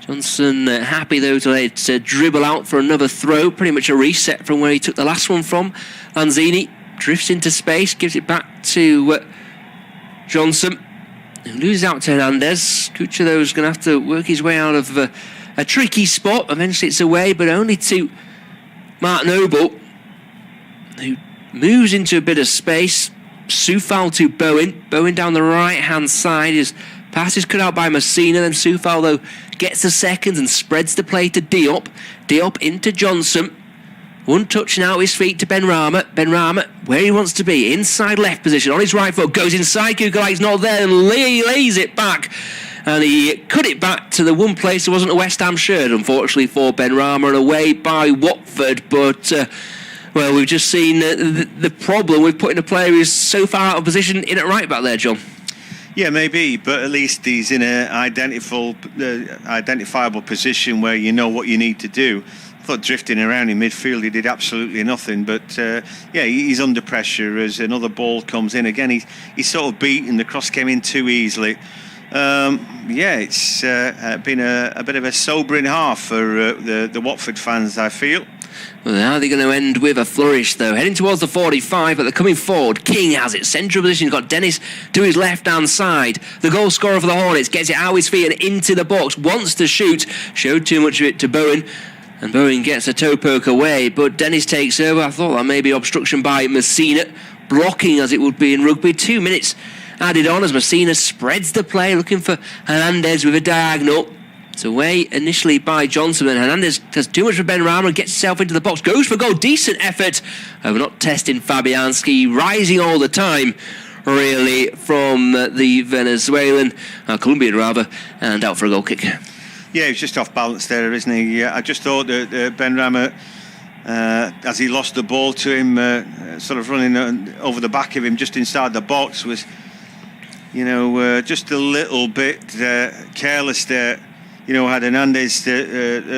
Johnson happy though to let it dribble out for another throw. Pretty much a reset from where he took the last one from. Lanzini drifts into space, gives it back to Johnson. He loses out to Hernandez. Kucha though is going to have to work his way out of a tricky spot. Eventually it's away, but only to Mark Noble, who moves into a bit of space. Soufal to Bowen. Bowen down the right-hand side. His pass is cut out by Messina. Then Soufal, though, gets the seconds and spreads the play to Diop. Diop into Johnson. One touch now, his feet to Benrahma. Benrahma, where he wants to be, inside left position, on his right foot, goes inside. Kukalai's not there and lays it back. And he cut it back to the one place there wasn't a West Ham shirt, unfortunately, for Benrahma, and away by Watford. But well, we've just seen the problem with putting a player who's so far out of position in at right back there, John. Yeah, maybe, but at least he's in an identifiable position where you know what you need to do. I thought drifting around in midfield, he did absolutely nothing. But yeah, he's under pressure as another ball comes in. Again, he's sort of beaten. The cross came in too easily. Yeah, it's been a bit of a sobering half for the Watford fans, I feel. Well, how are they going to end with a flourish, though? Heading towards the 45, but they're coming forward. King has it. Central position. He's got Dennis to his left-hand side. The goal scorer for the Hornets gets it out his feet and into the box. Wants to shoot. Showed too much of it to Bowen. And Bowen gets a toe poke away. But Dennis takes over. I thought that may be obstruction by Messina. Blocking as it would be in rugby. 2 minutes added on as Messina spreads the play. Looking for Hernandez with a diagonal. It's away initially by Johnson, and Hernandez does too much for Benrahma and gets himself into the box. Goes for goal. Decent effort. We're not testing Fabianski. Rising all the time, really, from the Venezuelan, Colombian rather, and out for a goal kick. Yeah, he's just off balance there, isn't he? I just thought that Benrahma, as he lost the ball to him, sort of running over the back of him just inside the box, was, you know, just a little bit careless there. You know, had Hernandez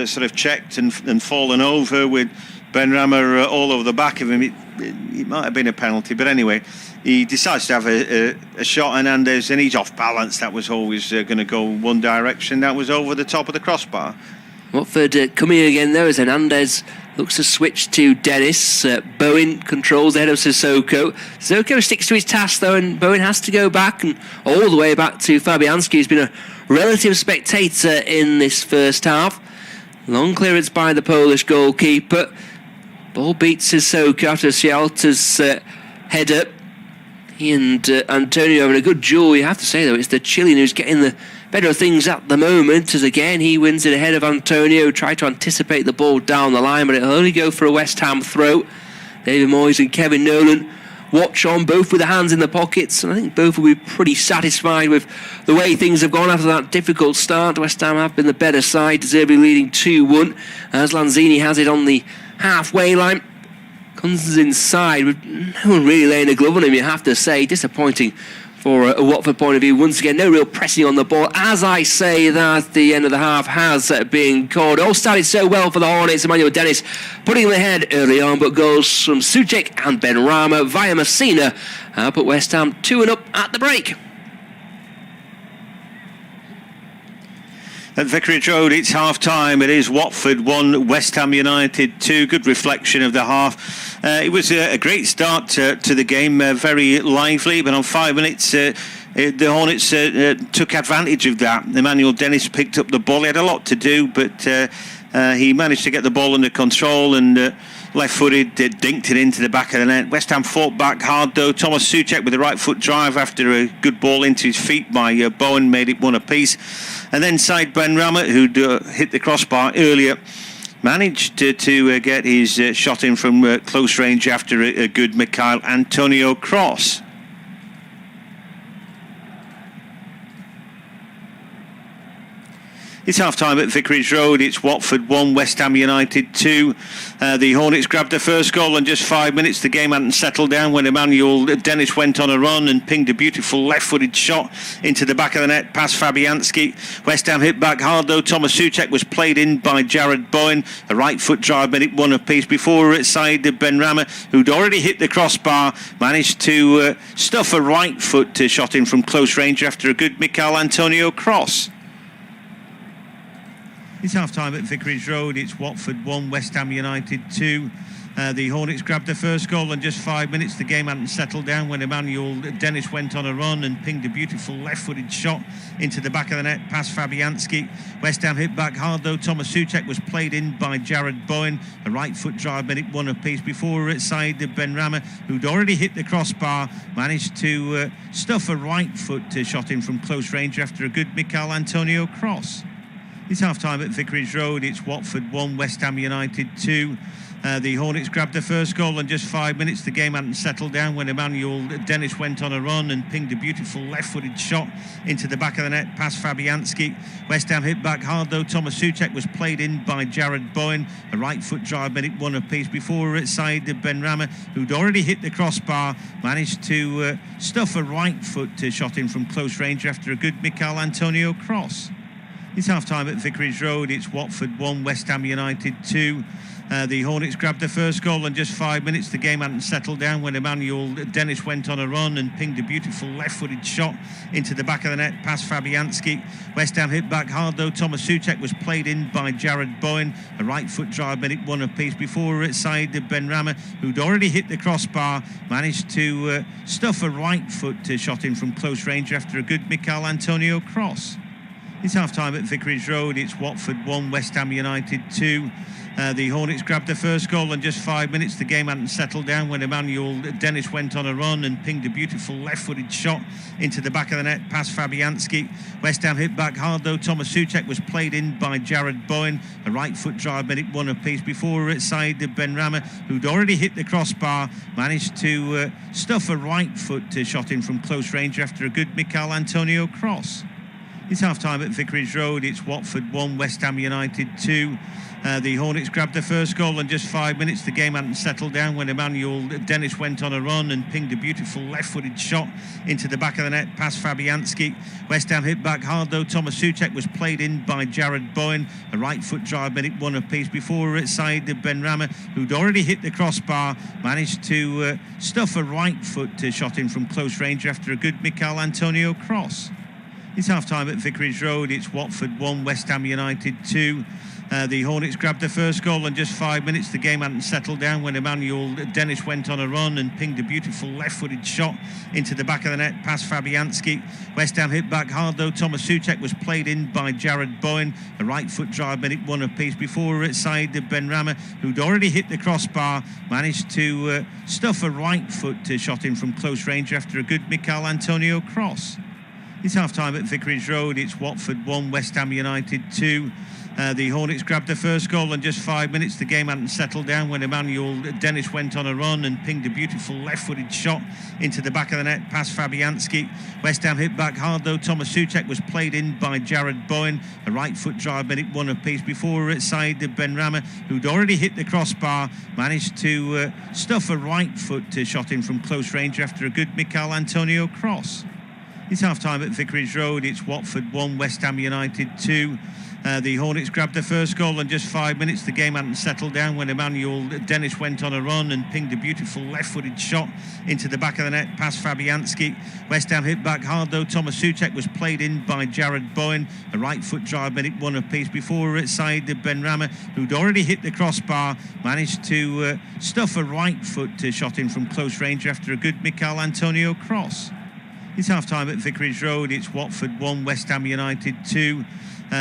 sort of checked and fallen over with Benrahma all over the back of him, it might have been a penalty. But anyway, he decides to have a shot, Hernandez, and he's off balance. That was always going to go one direction. That was over the top of the crossbar. Watford coming again, though, as Hernandez looks to switch to Dennis. Bowen controls the head of Sissoko. Sissoko sticks to his task, though, and Bowen has to go back and all the way back to Fabianski, who's been a relative spectator in this first half. Long clearance by the Polish goalkeeper. Ball beats Sissoko after Scialta's header. He and Antonio having a good duel. You have to say, though, it's the Chilean who's getting the better of things at the moment, as again he wins it ahead of Antonio. Tried to anticipate the ball down the line, but it'll only go for a West Ham throw. David Moyes and Kevin Nolan watch on, both with their hands in the pockets, and I think both will be pretty satisfied with the way things have gone after that difficult start. West Ham have been the better side, deservedly leading 2-1 as Lanzini has it on the halfway line. Comes inside with no one really laying a glove on him, you have to say. Disappointing for a Watford point of view. Once again, no real pressing on the ball. As I say that, the end of the half has been called. All started so well for the Hornets. Emmanuel Dennis putting them ahead early on, but goals from Souček and Benrahma via Messina put West Ham 2-up at the break. At Vicarage Road, it's half-time. It is Watford 1, West Ham United 2. Good reflection of the half. It was a great start to the game, very lively, but on 5 minutes, the Hornets took advantage of that. Emmanuel Dennis picked up the ball. He had a lot to do, but he managed to get the ball under control and Left-footed, dinked it into the back of the net. West Ham fought back hard though. Thomas Souček with a right foot drive after a good ball into his feet by Bowen made it one apiece. And then side Ben Ramet, who'd hit the crossbar earlier, managed to get his shot in from close range after a good Mikhail Antonio cross. It's half-time at Vicarage Road. It's Watford 1, West Ham United 2. The Hornets grabbed the first goal in just 5 minutes. The game hadn't settled down when Emmanuel Dennis went on a run and pinged a beautiful left-footed shot into the back of the net past Fabianski. West Ham hit back hard though. Thomas Souček was played in by Jared Bowen. A right foot drive made it one apiece before side Ben Rama, who'd already hit the crossbar, managed to stuff a right foot shot in from close range after a good Mikhail Antonio cross. It's half-time at Vicarage Road. It's Watford 1, West Ham United 2. The Hornets grabbed the first goal in just 5 minutes. The game hadn't settled down when Emmanuel Dennis went on a run and pinged a beautiful left-footed shot into the back of the net past Fabianski. West Ham hit back hard though. Thomas Souček was played in by Jared Bowen. A right foot drive made it one apiece before side Ben Rama, who'd already hit the crossbar, managed to stuff a right foot shot in from close range after a good Mikhail Antonio cross. It's half-time at Vicarage Road. It's Watford 1, West Ham United 2. The Hornets grabbed the first goal in just 5 minutes. The game hadn't settled down when Emmanuel Dennis went on a run and pinged a beautiful left-footed shot into the back of the net past Fabianski. West Ham hit back hard though. Thomas Souček was played in by Jared Bowen. A right foot drive made it one apiece before side Ben Rama, who'd already hit the crossbar, managed to stuff a right foot shot in from close range after a good Mikhail Antonio cross. It's half-time at Vicarage Road. It's Watford 1, West Ham United 2. The Hornets grabbed the first goal in just 5 minutes. The game hadn't settled down when Emmanuel Dennis went on a run and pinged a beautiful left-footed shot into the back of the net past Fabianski. West Ham hit back hard though. Thomas Souček was played in by Jared Bowen. A right foot drive made it one apiece before side Ben Rama, who'd already hit the crossbar, managed to stuff a right foot shot in from close range after a good Mikhail Antonio cross. It's half-time at Vicarage Road. It's Watford 1, West Ham United 2. The Hornets grabbed the first goal in just 5 minutes. The game hadn't settled down when Emmanuel Dennis went on a run and pinged a beautiful left-footed shot into the back of the net past Fabianski. West Ham hit back hard though. Thomas Souček was played in by Jared Bowen. A right foot drive made it one apiece before side Ben Rama, who'd already hit the crossbar, managed to stuff a right foot shot in from close range after a good Mikhail Antonio cross. It's half-time at Vicarage Road. It's Watford 1, West Ham United 2. The Hornets grabbed the first goal in just 5 minutes. The game hadn't settled down when Emmanuel Dennis went on a run and pinged a beautiful left-footed shot into the back of the net past Fabianski. West Ham hit back hard though. Thomas Souček was played in by Jared Bowen. A right foot drive made it one apiece before side Ben Rama, who'd already hit the crossbar, managed to stuff a right foot shot in from close range after a good Mikhail Antonio cross. It's half-time at Vicarage Road. It's Watford 1, West Ham United 2. The Hornets grabbed the first goal in just 5 minutes. The game hadn't settled down when Emmanuel Dennis went on a run and pinged a beautiful left-footed shot into the back of the net past Fabianski. West Ham hit back hard though. Thomas Souček was played in by Jared Bowen. A right foot drive made it one apiece before side Ben Rama, who'd already hit the crossbar, managed to stuff a right foot shot in from close range after a good Mikhail Antonio cross. It's half-time at Vicarage Road. It's Watford 1, West Ham United 2. The Hornets grabbed the first goal in just 5 minutes. The game hadn't settled down when Emmanuel Dennis went on a run and pinged a beautiful left-footed shot into the back of the net past Fabianski. West Ham hit back hard though. Thomas Souček was played in by Jared Bowen. A right foot drive made it one apiece before side Ben Rama, who'd already hit the crossbar, managed to stuff a right foot shot in from close range after a good Mikhail Antonio cross. It's half-time at Vicarage Road. It's Watford 1, West Ham United 2. The Hornets grabbed the first goal in just 5 minutes. The game hadn't settled down when Emmanuel Dennis went on a run and pinged a beautiful left-footed shot into the back of the net past Fabianski. West Ham hit back hard though. Thomas Souček was played in by Jared Bowen. A right foot drive made it one apiece before side Ben Rama, who'd already hit the crossbar, managed to stuff a right foot shot in from close range after a good Mikhail Antonio cross. It's half-time at Vicarage Road. It's Watford 1, West Ham United 2.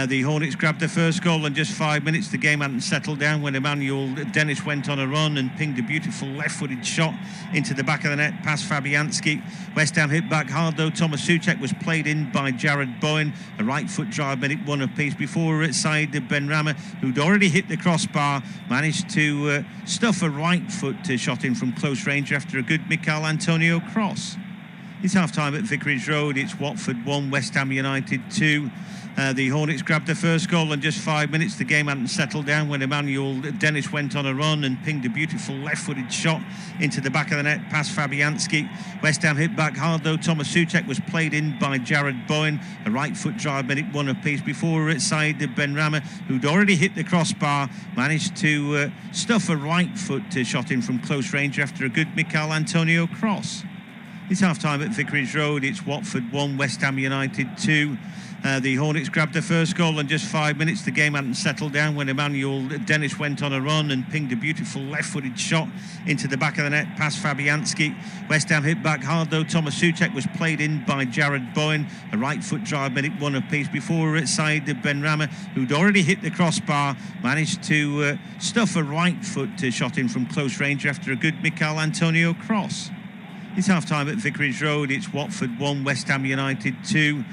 The Hornets grabbed the first goal in just 5 minutes. The game hadn't settled down when Emmanuel Dennis went on a run and pinged a beautiful left-footed shot into the back of the net past Fabianski. West Ham hit back hard though. Thomas Souček was played in by Jared Bowen. A right foot drive made it one apiece before Said Benrahma, who'd already hit the crossbar, managed to stuff a right foot shot in from close range after a good Mikel Antonio cross. It's half-time at Vicarage Road. It's Watford 1, West Ham United 2. The Hornets grabbed the first goal in just 5 minutes. The game hadn't settled down when Emmanuel Dennis went on a run and pinged a beautiful left-footed shot into the back of the net past Fabianski. West Ham hit back hard though. Thomas Souček was played in by Jared Bowen. A right foot drive made it one apiece before Said Benrahma, who'd already hit the crossbar, managed to stuff a right foot shot in from close range after a good Mikel Antonio cross. It's half-time at Vicarage Road. It's Watford 1, West Ham United 2. The Hornets grabbed the first goal in just 5 minutes. The game hadn't settled down when Emmanuel Dennis went on a run and pinged a beautiful left-footed shot into the back of the net past Fabianski. West Ham hit back hard though. Thomas Souček was played in by Jared Bowen. A right foot drive made it one apiece before Said Benrahma, who'd already hit the crossbar, managed to stuff a right foot shot in from close range after a good Mikel Antonio cross. It's half-time at Vicarage Road. It's Watford 1, West Ham United 2.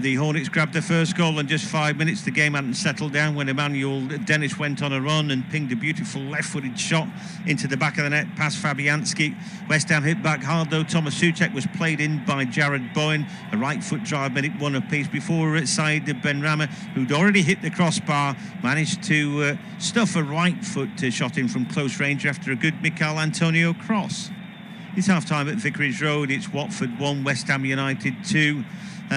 The Hornets grabbed the first goal in just 5 minutes. The game hadn't settled down when Emmanuel Dennis went on a run and pinged a beautiful left-footed shot into the back of the net past Fabianski. West Ham hit back hard though. Thomas Souček was played in by Jared Bowen. A right foot drive made it one apiece before Said Benrahma, who'd already hit the crossbar, managed to stuff a right foot shot in from close range after a good Mikel Antonio cross. It's half-time at Vicarage Road. It's Watford 1, West Ham United 2.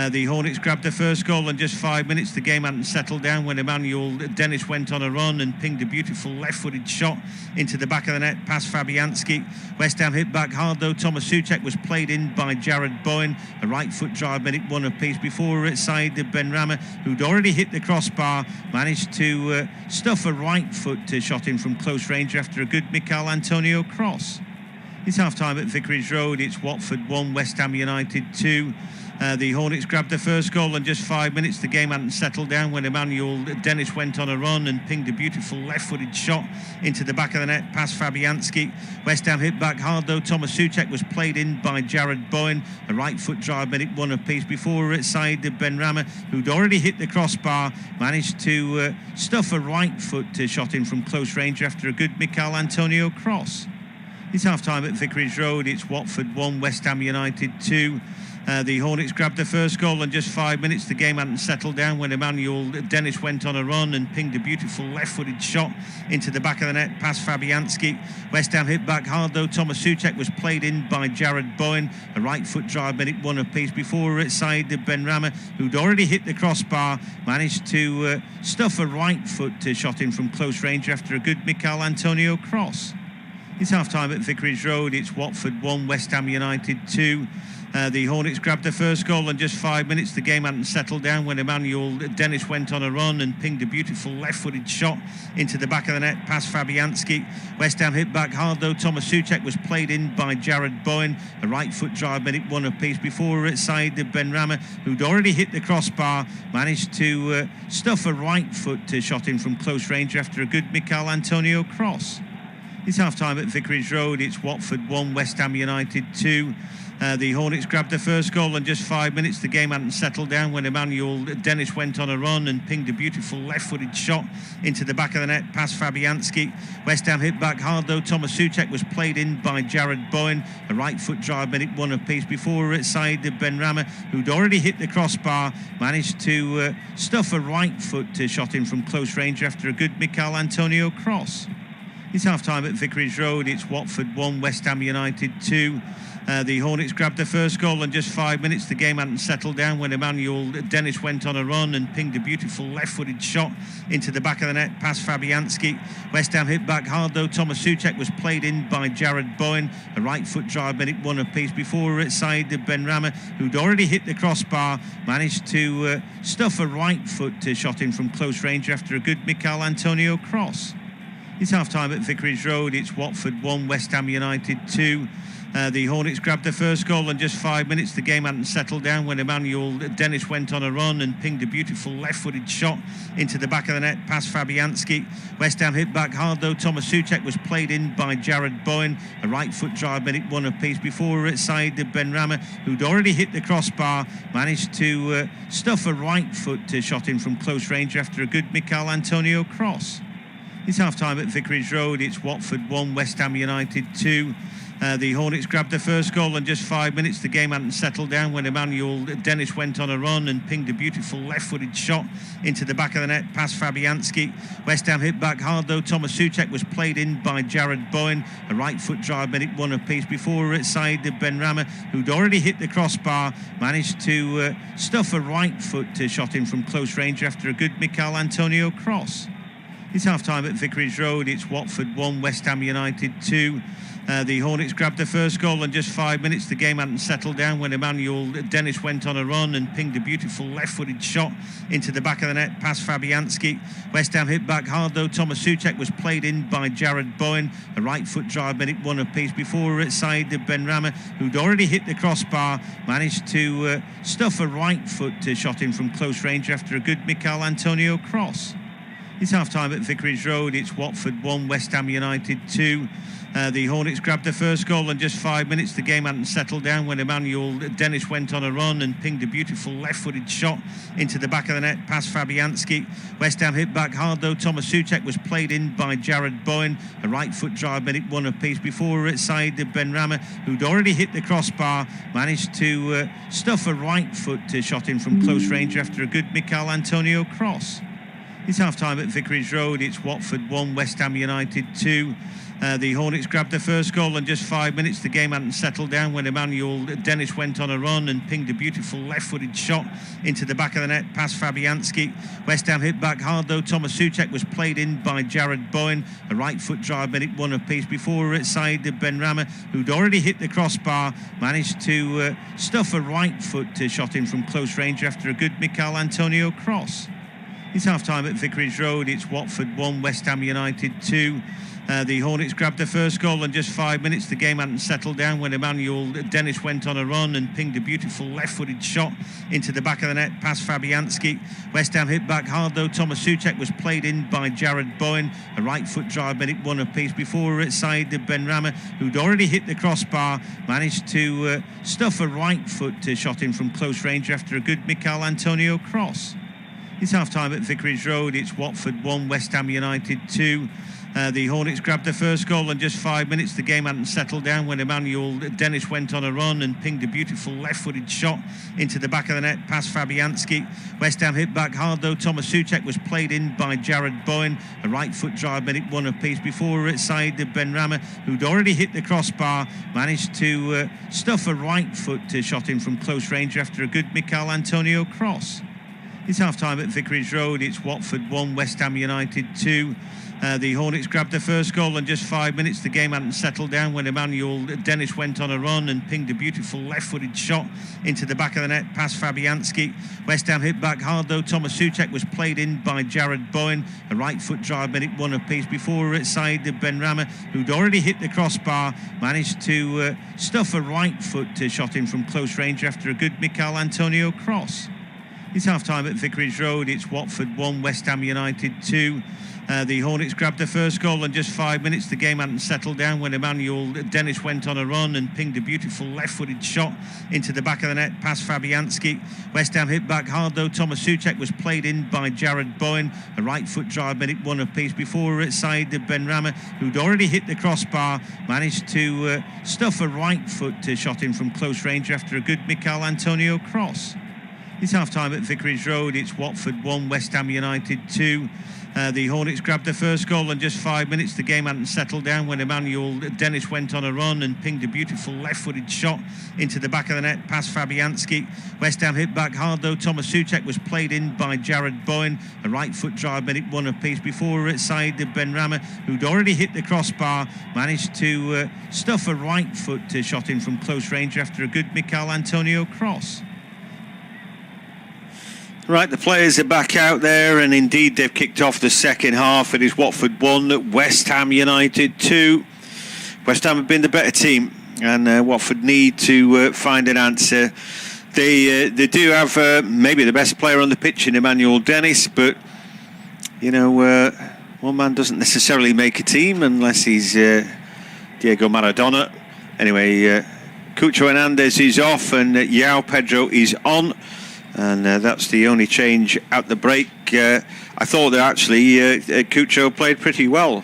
The Hornets grabbed the first goal in just 5 minutes. The game hadn't settled down when Emmanuel Dennis went on a run and pinged a beautiful left-footed shot into the back of the net past Fabianski. West Ham hit back hard though. Thomas Souček was played in by Jared Bowen. A right foot drive made it one apiece before Said Benrahma, who'd already hit the crossbar, managed to stuff a right foot shot in from close range after a good Mikel Antonio cross. It's half-time at Vicarage Road. It's Watford 1, West Ham United 2. The Hornets grabbed the first goal in just 5 minutes. The game hadn't settled down when Emmanuel Dennis went on a run and pinged a beautiful left-footed shot into the back of the net past Fabianski. West Ham hit back hard though. Thomas Souček was played in by Jared Bowen. A right foot drive made it one apiece before Said Benrahma, who'd already hit the crossbar, managed to stuff a right foot shot in from close range after a good Mikel Antonio cross. It's half-time at Vicarage Road. It's Watford 1, West Ham United 2. The Hornets grabbed the first goal in just 5 minutes. The game hadn't settled down when Emmanuel Dennis went on a run and pinged a beautiful left-footed shot into the back of the net past Fabianski. West Ham hit back hard though. Thomas Souček was played in by Jared Bowen. A right foot drive made it one apiece before Said Benrahma, who'd already hit the crossbar, managed to stuff a right foot shot in from close range after a good Mikel Antonio cross. It's half-time at Vicarage Road. It's Watford 1, West Ham United 2. The Hornets grabbed the first goal in just 5 minutes. The game hadn't settled down when Emmanuel Dennis went on a run and pinged a beautiful left-footed shot into the back of the net past Fabianski. West Ham hit back hard though. Thomas Souček was played in by Jared Bowen. A right foot drive made it one apiece before Said Benrahma, who'd already hit the crossbar, managed to stuff a right foot shot in from close range after a good Mikel Antonio cross. It's half-time at Vicarage Road. It's Watford 1, West Ham United 2. The Hornets grabbed the first goal in just 5 minutes. The game hadn't settled down when Emmanuel Dennis went on a run and pinged a beautiful left-footed shot into the back of the net past Fabianski. West Ham hit back hard though. Thomas Souček was played in by Jared Bowen. A right foot drive made it one apiece before Said Benrahma, who'd already hit the crossbar, managed to stuff a right foot shot in from close range after a good Mikel Antonio cross. It's half-time at Vicarage Road. It's Watford 1, West Ham United 2. The Hornets grabbed the first goal in just 5 minutes. The game hadn't settled down when Emmanuel Dennis went on a run and pinged a beautiful left-footed shot into the back of the net past Fabianski. West Ham hit back hard though. Thomas Souček was played in by Jared Bowen. A right foot drive made it one apiece before Said Benrahma, who'd already hit the crossbar, managed to stuff a right foot shot in from close range after a good Mikel Antonio cross. It's half-time at Vicarage Road. It's Watford 1, West Ham United 2. The Hornets grabbed the first goal in just 5 minutes. The game hadn't settled down when Emmanuel Dennis went on a run and pinged a beautiful left-footed shot into the back of the net past Fabianski. West Ham hit back hard though. Thomas Souček was played in by Jared Bowen. A right foot drive made it one apiece before Said Benrahma, who'd already hit the crossbar, managed to stuff a right foot shot in from close range after a good Mikel Antonio cross. It's half-time at Vicarage Road. It's Watford 1, West Ham United 2. The Hornets grabbed the first goal in just 5 minutes. The game hadn't settled down when Emmanuel Dennis went on a run and pinged a beautiful left-footed shot into the back of the net past Fabianski. West Ham hit back hard though. Thomas Souček was played in by Jared Bowen. A right foot drive made it one apiece before Said Benrahma, who'd already hit the crossbar, managed to stuff a right foot shot in from close range after a good Mikel Antonio cross. It's half-time at Vicarage Road. It's Watford 1, West Ham United 2. The Hornets grabbed the first goal in just 5 minutes. The game hadn't settled down when Emmanuel Dennis went on a run and pinged a beautiful left-footed shot into the back of the net past Fabianski. West Ham hit back hard though. Thomas Souček was played in by Jared Bowen. A right foot drive made it one apiece before Said Benrahma, who'd already hit the crossbar, managed to stuff a right foot shot in from close range after a good Mikel Antonio cross. It's half-time at Vicarage Road. It's Watford 1, West Ham United 2. The Hornets grabbed the first goal in just 5 minutes. The game hadn't settled down when Emmanuel Dennis went on a run and pinged a beautiful left-footed shot into the back of the net past Fabianski. West Ham hit back hard though. Thomas Souček was played in by Jared Bowen. A right foot drive made it one apiece before Said Benrahma, who'd already hit the crossbar, managed to stuff a right foot shot in from close range after a good Mikel Antonio cross. It's half-time at Vicarage Road. It's Watford 1, West Ham United 2. The Hornets grabbed the first goal in just 5 minutes. The game hadn't settled down when Emmanuel Dennis went on a run and pinged a beautiful left-footed shot into the back of the net past Fabianski. West Ham hit back hard though. Thomas Souček was played in by Jared Bowen. A right foot drive made it one apiece before Said Benrahma, who'd already hit the crossbar, managed to stuff a right foot shot in from close range after a good Mikel Antonio cross. It's half-time at Vicarage Road. It's Watford 1, West Ham United 2. The Hornets grabbed the first goal in just 5 minutes. The game hadn't settled down when Emmanuel Dennis went on a run and pinged a beautiful left-footed shot into the back of the net past Fabianski. West Ham hit back hard though. Thomas Souček was played in by Jared Bowen. A right foot drive made it one apiece before Said Benrahma, who'd already hit the crossbar, managed to stuff a right foot shot in from close range after a good Mikel Antonio cross. It's half-time at Vicarage Road. It's Watford 1, West Ham United 2. The Hornets grabbed the first goal in just 5 minutes. The game hadn't settled down when Emmanuel Dennis went on a run and pinged a beautiful left-footed shot into the back of the net past Fabianski. West Ham hit back hard though. Thomas Souček was played in by Jared Bowen. A right foot drive made it one apiece before Said Benrahma, who'd already hit the crossbar, managed to stuff a right foot shot in from close range after a good Mikel Antonio cross. It's half-time at Vicarage Road. It's Watford 1, West Ham United 2. The Hornets grabbed the first goal in just 5 minutes. The game hadn't settled down when Emmanuel Dennis went on a run and pinged a beautiful left-footed shot into the back of the net past Fabianski. West Ham hit back hard though. Thomas Souček was played in by Jared Bowen. A right foot drive made it one apiece before Said Benrahma, who'd already hit the crossbar, managed to stuff a right foot shot in from close range after a good Mikel Antonio cross. It's half-time at Vicarage Road. It's Watford 1, West Ham United 2. The Hornets grabbed the first goal in just 5 minutes. The game hadn't settled down when Emmanuel Dennis went on a run and pinged a beautiful left-footed shot into the back of the net past Fabianski. West Ham hit back hard though. Thomas Souček was played in by Jared Bowen. A right foot drive made it one apiece before Said Benrahma, who'd already hit the crossbar, managed to stuff a right foot shot in from close range after a good Mikel Antonio cross. It's half-time at Vicarage Road. It's Watford 1, West Ham United 2. The Hornets grabbed the first goal in just 5 minutes. The game hadn't settled down when Emmanuel Dennis went on a run and pinged a beautiful left-footed shot into the back of the net past Fabianski. West Ham hit back hard though. Thomas Souček was played in by Jared Bowen. A right foot drive made it one apiece before Said Benrahma, who'd already hit the crossbar, managed to stuff a right foot shot in from close range after a good Mikel Antonio cross. Right, the players are back out there, and indeed they've kicked off the second half. It is Watford 1, West Ham United 2. West Ham have been the better team. and Watford need to find an answer. They do have maybe the best player on the pitch in Emmanuel Dennis, but one man doesn't necessarily make a team unless he's Diego Maradona. Anyway, Cucho Hernandez is off and João Pedro is on, and that's the only change at the break. I thought that actually Cucho played pretty well.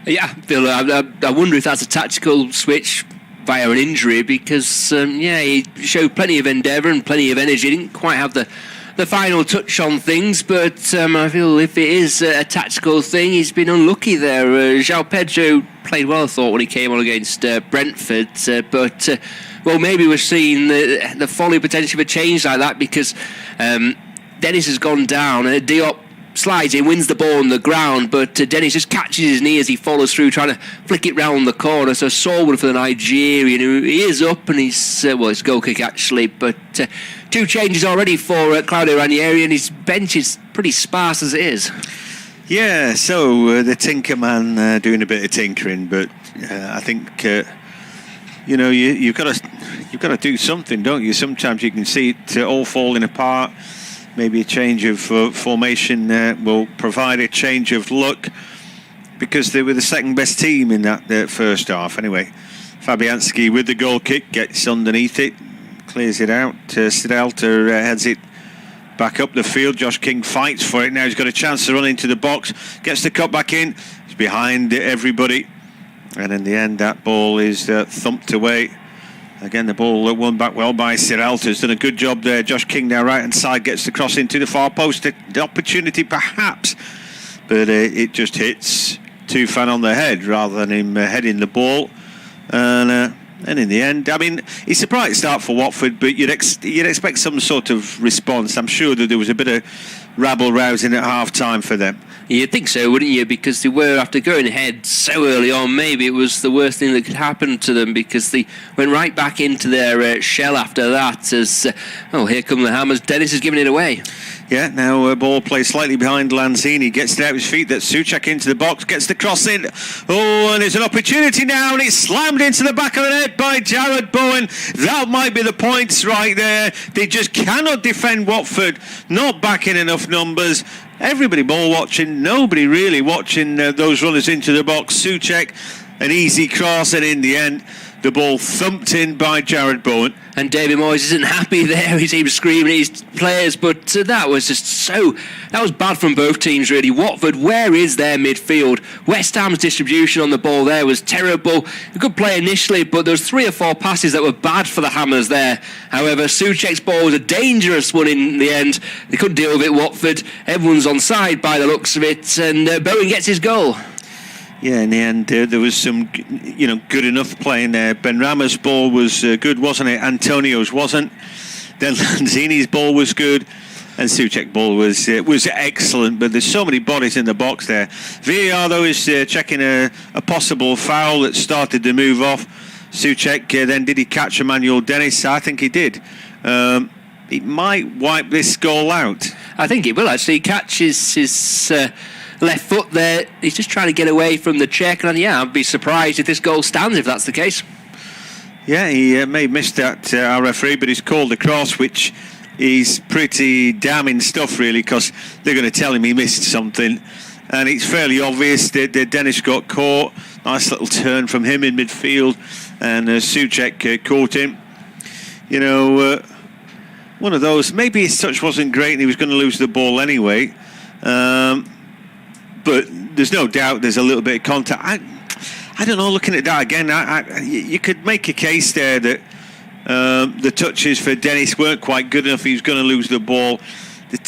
Yeah, Phil, I wonder if that's a tactical switch via an injury, because he showed plenty of endeavour and plenty of energy. Didn't quite have the final touch on things, but I feel if it is a tactical thing, he's been unlucky there. João Pedro played well, I thought, when he came on against Brentford, but maybe we're seeing the folly potential of a change like that, because Dennis has gone down, Diop slides in, wins the ball on the ground, but Dennis just catches his knee as he follows through, trying to flick it round the corner. So Sorwood for the Nigerian, who he is up, and he's it's a goal kick actually, but two changes already for Claudio Ranieri, and his bench is pretty sparse as it is. Yeah, so the Tinker Man doing a bit of tinkering, but I think you've got to do something, don't you? Sometimes you can see it all falling apart. Maybe a change of formation will provide a change of look, because they were the second best team in that first half. Anyway, Fabianski with the goal kick gets underneath it, clears it out. Siddalta heads it back up the field. Josh King fights for it. Now he's got a chance to run into the box, gets the cut back in. He's behind everybody, and in the end that ball is thumped away. Again, the ball won back well by Siddalta. Has done a good job there. Josh King now right hand side gets the cross into the far post. The opportunity perhaps, but it just hits Tufan on the head rather than him heading the ball. And in the end, I mean, it's a bright start for Watford, but you'd expect some sort of response. I'm sure that there was a bit of rabble-rousing at half-time for them. You'd think so, wouldn't you? Because they were, after going ahead so early on, maybe it was the worst thing that could happen to them, because they went right back into their shell after that as, here come the hammers. Dennis is giving it away. Yeah, now ball plays slightly behind Lanzini, gets it out of his feet, that's Souček into the box, gets the cross in. Oh, and there's an opportunity now, and it's slammed into the back of the net by Jared Bowen. That might be the points right there. They just cannot defend Watford, not backing enough numbers. Everybody ball watching, nobody really watching those runners into the box. Souček, an easy cross, and in the end, the ball thumped in by Jared Bowen. And David Moyes isn't happy there. He seems screaming at his players, but that was bad from both teams, really. Watford, where is their midfield? West Ham's distribution on the ball there was terrible. A good play initially, but there was 3 or 4 passes that were bad for the Hammers there. However, Souček's ball was a dangerous one in the end. They couldn't deal with it, Watford. Everyone's onside by the looks of it, and Bowen gets his goal. Yeah, in the end, there was some, good enough play in there. Benrahma's ball was good, wasn't it? Antonio's wasn't. Then Lanzini's ball was good, and Souček's ball was excellent. But there's so many bodies in the box there. VAR, though, is checking a possible foul that started the move off. Souček, then did he catch Emmanuel Dennis? I think he did. He might wipe this goal out. I think it will, actually. He catches his left foot there. He's just trying to get away from the check, and I'd be surprised if this goal stands if that's the case. Yeah, he may have missed that, our referee, but he's called a cross, which is pretty damning stuff, really, because they're going to tell him he missed something, and it's fairly obvious that Dennis got caught. Nice little turn from him in midfield, and Souček caught him. One of those, maybe his touch wasn't great and he was going to lose the ball anyway. But there's no doubt there's a little bit of contact. I don't know, looking at that again, you could make a case there that the touches for Dennis weren't quite good enough. He was going to lose the ball. The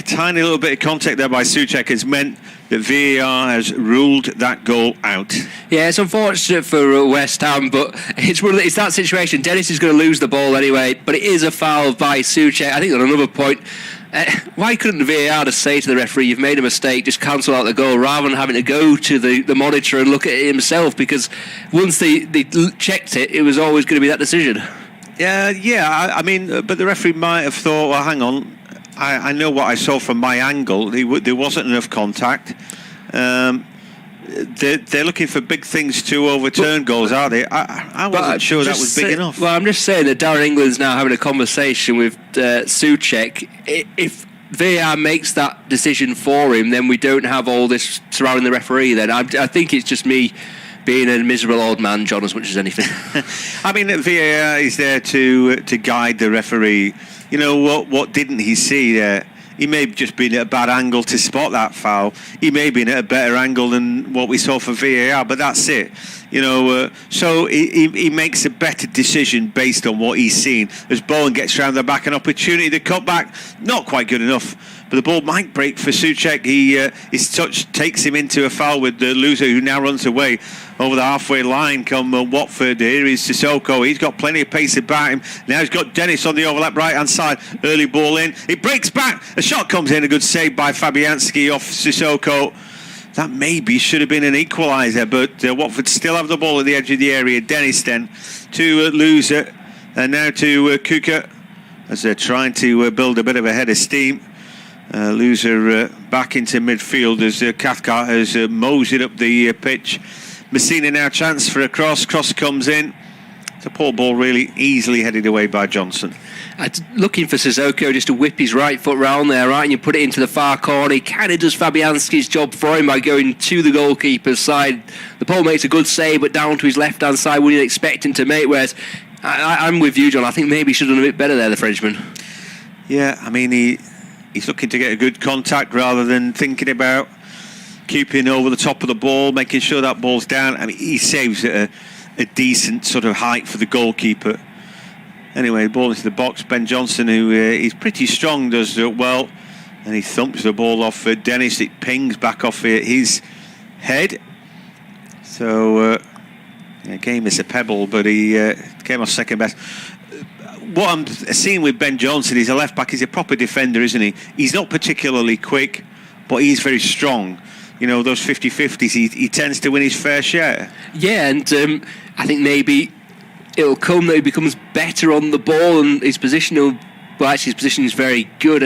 tiny little bit of contact there by Souček has meant that VAR has ruled that goal out. Yeah, it's unfortunate for West Ham, but it's that situation. Dennis is going to lose the ball anyway, but it is a foul by Souček. I think on another point, why couldn't the VAR just say to the referee, you've made a mistake, just cancel out the goal, rather than having to go to the monitor and look at it himself? Because once they checked it, it was always going to be that decision. I mean, but the referee might have thought, well, hang on, I know what I saw from my angle. There wasn't enough contact. they're looking for big things to overturn goals, are they? I wasn't sure that was big enough. Well, I'm just saying that Darren England's now having a conversation with Souček. If VAR makes that decision for him, then we don't have all this surrounding the referee. Then I think it's just me being a miserable old man, John, as much as anything. I mean, VAR is there to guide the referee. You know, what didn't he see there? He may have just been at a bad angle to spot that foul. He may have been at a better angle than what we saw for VAR, but that's it. You know, so he makes a better decision based on what he's seen. As Bowen gets round the back, an opportunity to cut back, not quite good enough. But the ball might break for Souček. His touch takes him into a foul with the loser, who now runs away over the halfway line. Come Watford. Here is Sissoko. He's got plenty of pace about him. Now he's got Dennis on the overlap right hand side. Early ball in. It breaks back. A shot comes in. A good save by Fabianski off Sissoko. That maybe should have been an equaliser, but Watford still have the ball at the edge of the area. Dennis then to loser, and now to Kuka as they're trying to build a bit of a head of steam. Loser back into midfield as Cathcart has moseyed up the pitch. Messina now chance for a cross. Cross comes in. It's a poor ball, really easily headed away by Johnson. Looking for Sissoko just to whip his right foot round there, right, and you put it into the far corner. He kind of does Fabianski's job for him by going to the goalkeeper's side. The Pole makes a good save, but down to his left-hand side, wouldn't expect him to make. Whereas I'm with you, John. I think maybe he should have done a bit better there, the Frenchman. Yeah, I mean, he's looking to get a good contact rather than thinking about keeping over the top of the ball, making sure that ball's down. I mean, he saves at a decent sort of height for the goalkeeper. Anyway, ball into the box. Ben Johnson, who is pretty strong, does well, and he thumps the ball off Dennis. It pings back off his head. So game is a pebble, but he came off second best. What I'm seeing with Ben Johnson, he's a left back. He's a proper defender, isn't he? He's not particularly quick, but he's very strong. You know, those 50-50s, he tends to win his fair share. Yeah, and I think maybe it'll come that he becomes better on the ball, and his position his position is very good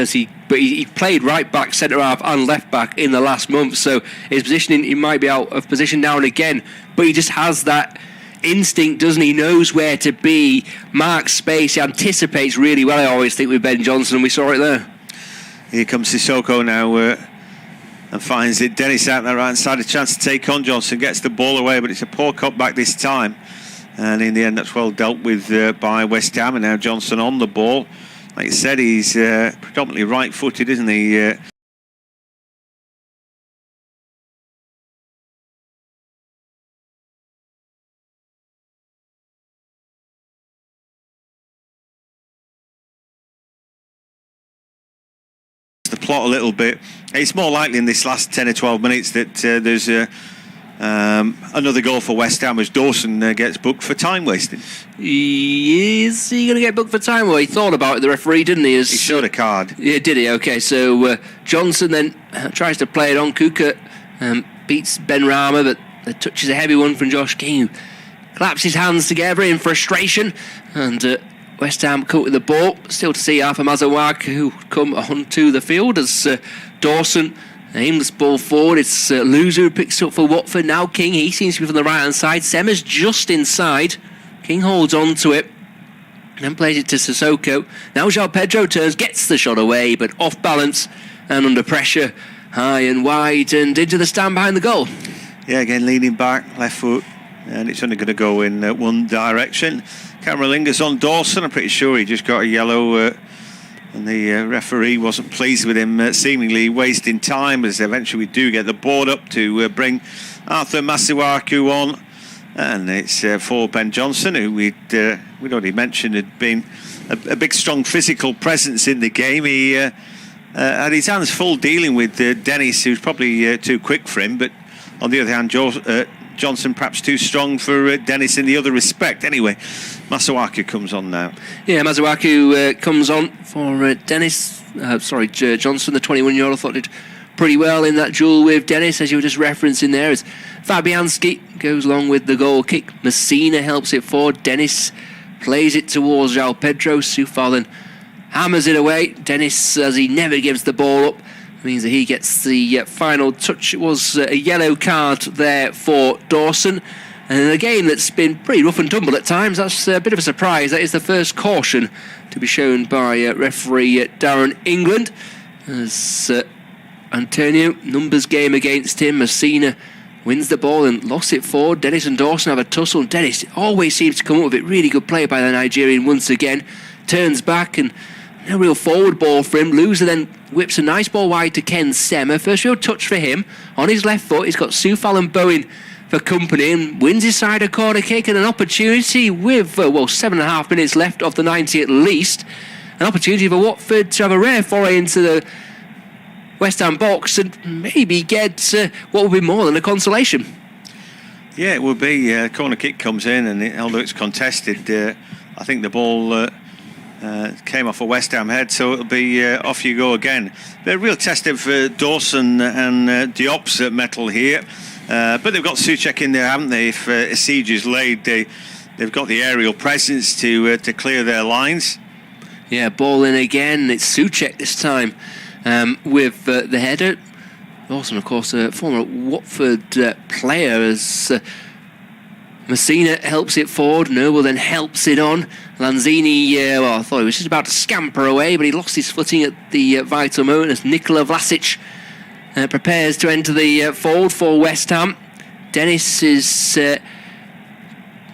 but he played right back, centre half and left back in the last month, so his positioning, he might be out of position now and again, but he just has that instinct, doesn't he? He knows where to be, marks space, he anticipates really well, I always think, with Ben Johnson, and we saw it there. Here comes Sissoko now and finds it. Dennis out there right side, a chance to take on Johnson, gets the ball away, but it's a poor cut back this time. And in the end, that's well dealt with by West Ham. And now Johnson on the ball. Like I said, he's predominantly right-footed, isn't he? The plot a little bit. It's more likely in this last 10 or 12 minutes that there's another goal for West Ham as Dawson gets booked for time wasting. Is he going to get booked for time? Well, he thought about it, the referee, didn't he? He showed a card. Yeah, did he? Okay, so Johnson then tries to play it on. Kuka beats Ben Rama, but the touch is a heavy one from Josh King, who claps his hands together in frustration, and West Ham caught with the ball. Still to see Arthur Mazawak, who come onto the field as Dawson aims the ball forward. It's Loser who picks up for Watford. Now King, he seems to be from the right hand side. Sema's just inside. King holds on to it and then plays it to Sissoko. Now João Pedro turns, gets the shot away, but off balance and under pressure, high and wide and into the stand behind the goal. Yeah, again leaning back, left foot, and it's only going to go in one direction. Camera lingers on Dawson. I'm pretty sure he just got a yellow, and the referee wasn't pleased with him seemingly wasting time, as eventually we do get the board up to bring Arthur Masuaku on. And it's for Ben Johnson, who we'd already mentioned had been a big, strong physical presence in the game. He had his hands full dealing with Dennis, who's probably too quick for him, but on the other hand, Johnson perhaps too strong for Dennis in the other respect. Anyway, Masuaku comes on now. Yeah, Masuaku comes on for Dennis. Johnson, the 21-year-old, I thought did pretty well in that duel with Dennis, as you were just referencing there, as Fabianski goes along with the goal kick. Messina helps it forward. Dennis plays it towards João Pedro. Soufal then hammers it away. Dennis, as he never gives the ball up, means that he gets the final touch. It was a yellow card there for Dawson. And in a game that's been pretty rough and tumble at times, that's a bit of a surprise. That is the first caution to be shown by referee Darren England. As Antonio, numbers game against him. Messina wins the ball and lost it forward. Dennis and Dawson have a tussle. Dennis always seems to come up with it. Really good play by the Nigerian once again. Turns back and no real forward ball for him. Loser then whips a nice ball wide to Ken Sema. First real touch for him. On his left foot, he's got Soufal and Bowen for company and wins his side a corner kick and an opportunity with, 7.5 minutes left of the 90 at least. An opportunity for Watford to have a rare foray into the West Ham box and maybe get what will be more than a consolation. Yeah, it will be. Corner kick comes in and although it's contested, I think the ball came off a West Ham head, so it'll be off you go again. They're a real test of Dawson and Diop's mettle here. But they've got Souček in there, haven't they? If a siege is laid, they've got the aerial presence to clear their lines. Yeah, ball in again. It's Souček this time with the header. Dawson, of course, a former Watford player, as Messina helps it forward. Noble then helps it on. Lanzini, I thought he was just about to scamper away, but he lost his footing at the vital moment as Nikola Vlasic prepares to enter the fold for West Ham. Dennis is, I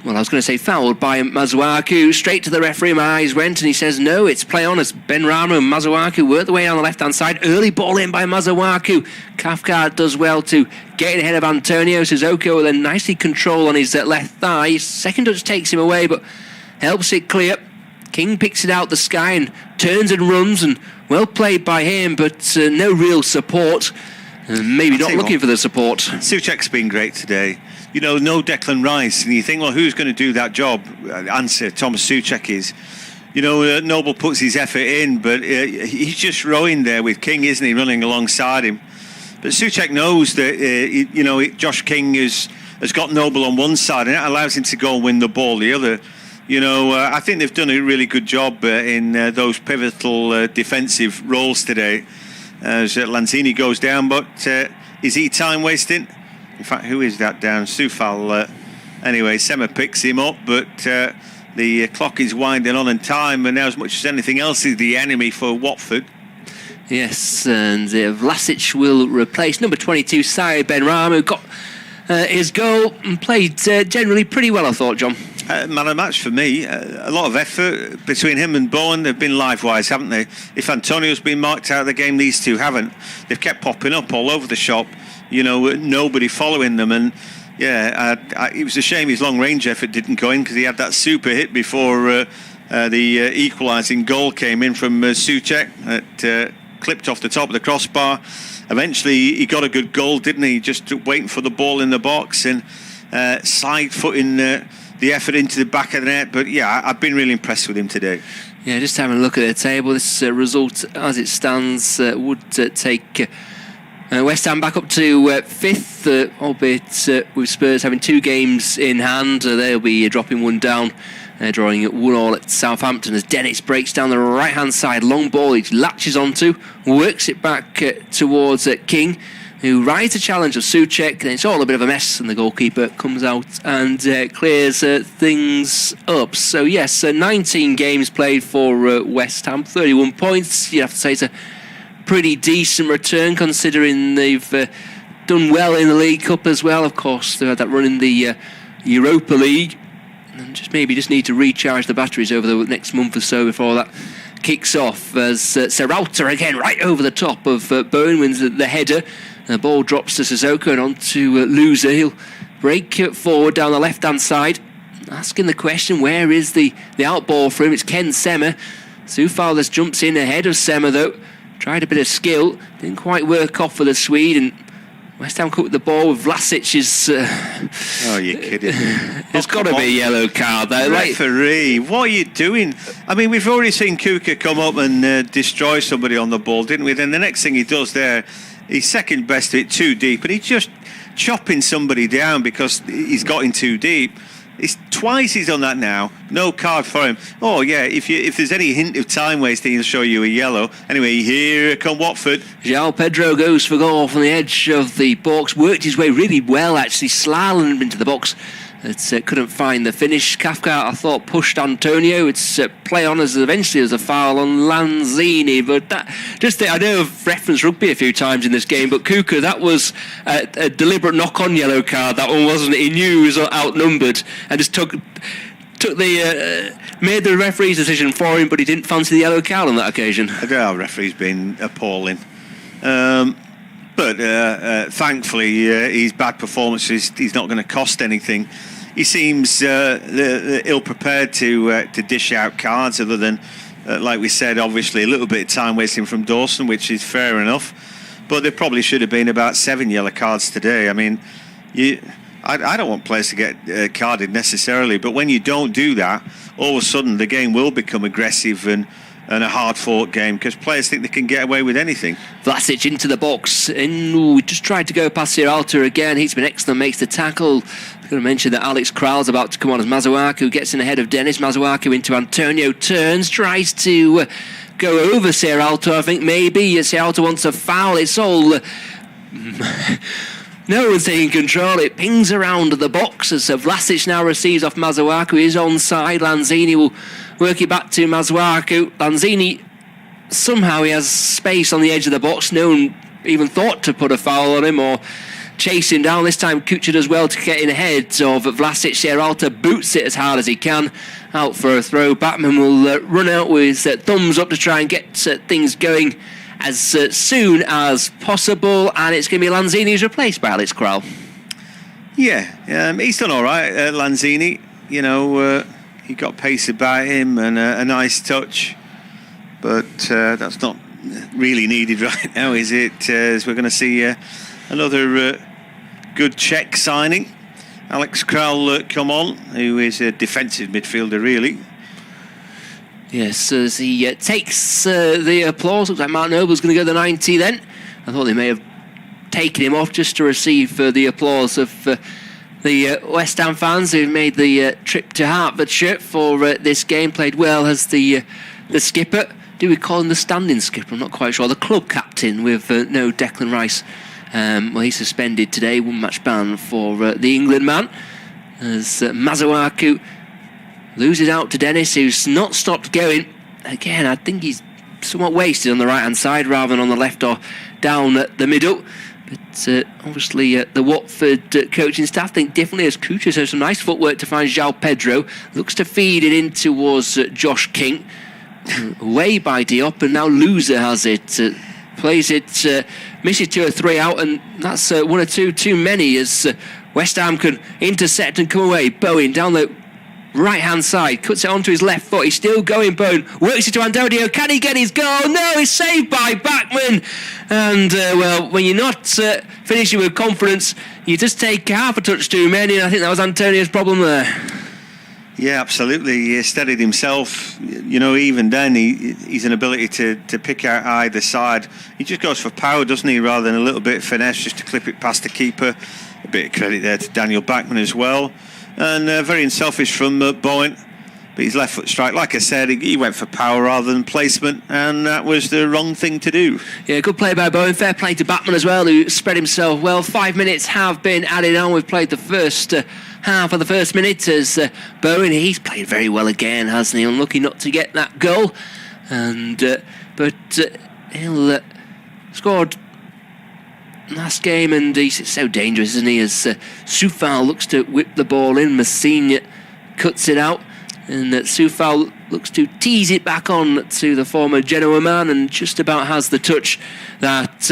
was going to say fouled by Masuaku. Straight to the referee, my eyes went, and he says no, it's play on as Ben Rama and Masuaku work the way on the left-hand side. Early ball in by Masuaku. Cathcart does well to get ahead of Antonio. Sissoko will then nicely control on his left thigh. Second touch takes him away, but helps it clear. King picks it out the sky and turns and runs, and well played by him, but no real support. Maybe not looking for the support. Souček's been great today. You know, no Declan Rice, and you think, well, who's going to do that job? Answer, Thomas Souček is. You know, Noble puts his effort in, but he's just rowing there with King, isn't he, running alongside him. But Souček knows that, Josh King has got Noble on one side, and that allows him to go and win the ball the other. You know, I think they've done a really good job in those pivotal defensive roles today as Lanzini goes down. But is he time wasting? In fact, who is that down? Soufal. Anyway, Sema picks him up, but the clock is winding on in time, and now as much as anything else is the enemy for Watford. Yes, and Vlasic will replace number 22, Saïd Benrahma, who got his goal and played generally pretty well, I thought, John. Man of the match for me. A lot of effort between him and Bowen. They've been live-wise, haven't they? If Antonio's been marked out of the game, these two haven't. They've kept popping up all over the shop. You know, nobody following them. And yeah, it was a shame his long-range effort didn't go in because he had that super hit before the equalising goal came in from Souček. It clipped off the top of the crossbar. Eventually, he got a good goal, didn't he? Just waiting for the ball in the box and side-footing the effort into the back of the net. But yeah, I've been really impressed with him today. Yeah, just having a look at the table, this result as it stands would take West Ham back up to fifth, albeit with Spurs having 2 games in hand. They'll be dropping one down. They're drawing at 1-1 at Southampton as Dennis breaks down the right-hand side. Long ball he latches onto, works it back towards King, who rides the challenge of Souček, and it's all a bit of a mess, and the goalkeeper comes out and clears things up. So yes, 19 games played for West Ham, 31 points. You have to say it's a pretty decent return considering they've done well in the League Cup as well. Of course, they had that run in the Europa League, and just need to recharge the batteries over the next month or so before that kicks off. As Serralta again right over the top of Bowen wins the header. The ball drops to Sissoko and on to Loser. He'll break it forward down the left-hand side, asking the question, where is the out ball for him? It's Ken Sema. Soufal jumps in ahead of Sema, though. Tried a bit of skill. Didn't quite work off for the Swede. And West Ham cut the ball with Vlasic's... oh, you're kidding. It's got to be a yellow card, though. Referee, what are you doing? I mean, we've already seen Kuka come up and destroy somebody on the ball, didn't we? Then the next thing he does there... He's second best at it too deep, and he's just chopping somebody down because he's got in too deep. It's twice he's done that now. No card for him. Oh yeah, if there's any hint of time wasting, he'll show you a yellow. Anyway, here come Watford. João Pedro goes for goal from the edge of the box. Worked his way really well, actually, slalomed into the box. It couldn't find the finish. Cathcart, I thought, pushed Antonio. It's play on as eventually as a foul on Lanzini. But I know I've referenced rugby a few times in this game, but Kuka, that was a deliberate knock-on yellow card. That one wasn't. He knew he was outnumbered and just made the referee's decision for him, but he didn't fancy the yellow card on that occasion. I don't know, the referee's been appalling. But thankfully, his bad performances, he's not going to cost anything. He seems ill-prepared to dish out cards, other than, like we said, obviously a little bit of time wasting from Dawson, which is fair enough. But there probably should have been about 7 yellow cards today. I mean, I don't want players to get carded necessarily, but when you don't do that, all of a sudden the game will become aggressive and a hard-fought game, because players think they can get away with anything. Vlasic into the box. We just tried to go past Sierralta again. He's been excellent, makes the tackle. I'm going to mention that Alex Kral's about to come on as Masuaku gets in ahead of Dennis. Masuaku into Antonio, turns, tries to go over Sierralta, I think maybe. Sierralta wants a foul. It's all... No one's taking control. It pings around the box as Vlasic now receives off Masuaku. He's onside. Lanzini will work it back to Masuaku. Lanzini, somehow he has space on the edge of the box. No one even thought to put a foul on him or chase him down. This time Kuchar does well to get in ahead of Vlasic. Sierralta boots it as hard as he can. Out for a throw. Batman will run out with thumbs up to try and get things going as soon as possible, and it's going to be Lanzini who's replaced by Alex Kral. Yeah, he's done all right, Lanzini. You know, he got pace about him and a nice touch, but that's not really needed right now, is it? As we're going to see another good Czech signing. Alex Kral come on, who is a defensive midfielder, really. Yes, as he takes the applause. Looks like Mark Noble's going to go to the 90 then. I thought they may have taken him off just to receive the applause of the West Ham fans who made the trip to Hertfordshire for this game. Played well as the skipper. Do we call him the standing skipper? I'm not quite sure. The club captain with no Declan Rice. Well, he's suspended today. 1-match ban for the England man. As Masuaku loses out to Dennis, who's not stopped going. Again, I think he's somewhat wasted on the right-hand side rather than on the left or down the middle. But obviously the Watford coaching staff think differently, as Kuchar has some nice footwork to find João Pedro. Looks to feed it in towards Josh King. Away by Diop, and now Loser has it. Plays it, misses 2 or 3 out, and that's 1 or 2 too many as West Ham can intercept and come away. Bowen down the right-hand side, cuts it onto his left foot. He's still going. Bowen works it to Antonio. Can he get his goal? No, he's saved by Bachmann. And well, when you're not finishing with confidence, you just take half a touch too many. And I think that was Antonio's problem there. Yeah, absolutely. He steadied himself. You know, even then, he's an ability to pick out either side. He just goes for power, doesn't he, rather than a little bit of finesse, just to clip it past the keeper. A bit of credit there to Daniel Bachmann as well. And very unselfish from Bowen. But his left foot strike, like I said, he went for power rather than placement, and that was the wrong thing to do. Yeah, good play by Bowen. Fair play to Bachmann as well, who spread himself well. 5 minutes have been added on. We've played the first half of the first minute as Bowen, he's played very well again, hasn't he? Unlucky not to get that goal. And but he'll scored last game, and he's so dangerous, isn't he? As Soufal looks to whip the ball in, Messina cuts it out, and Soufal looks to tease it back on to the former Genoa man, and just about has the touch that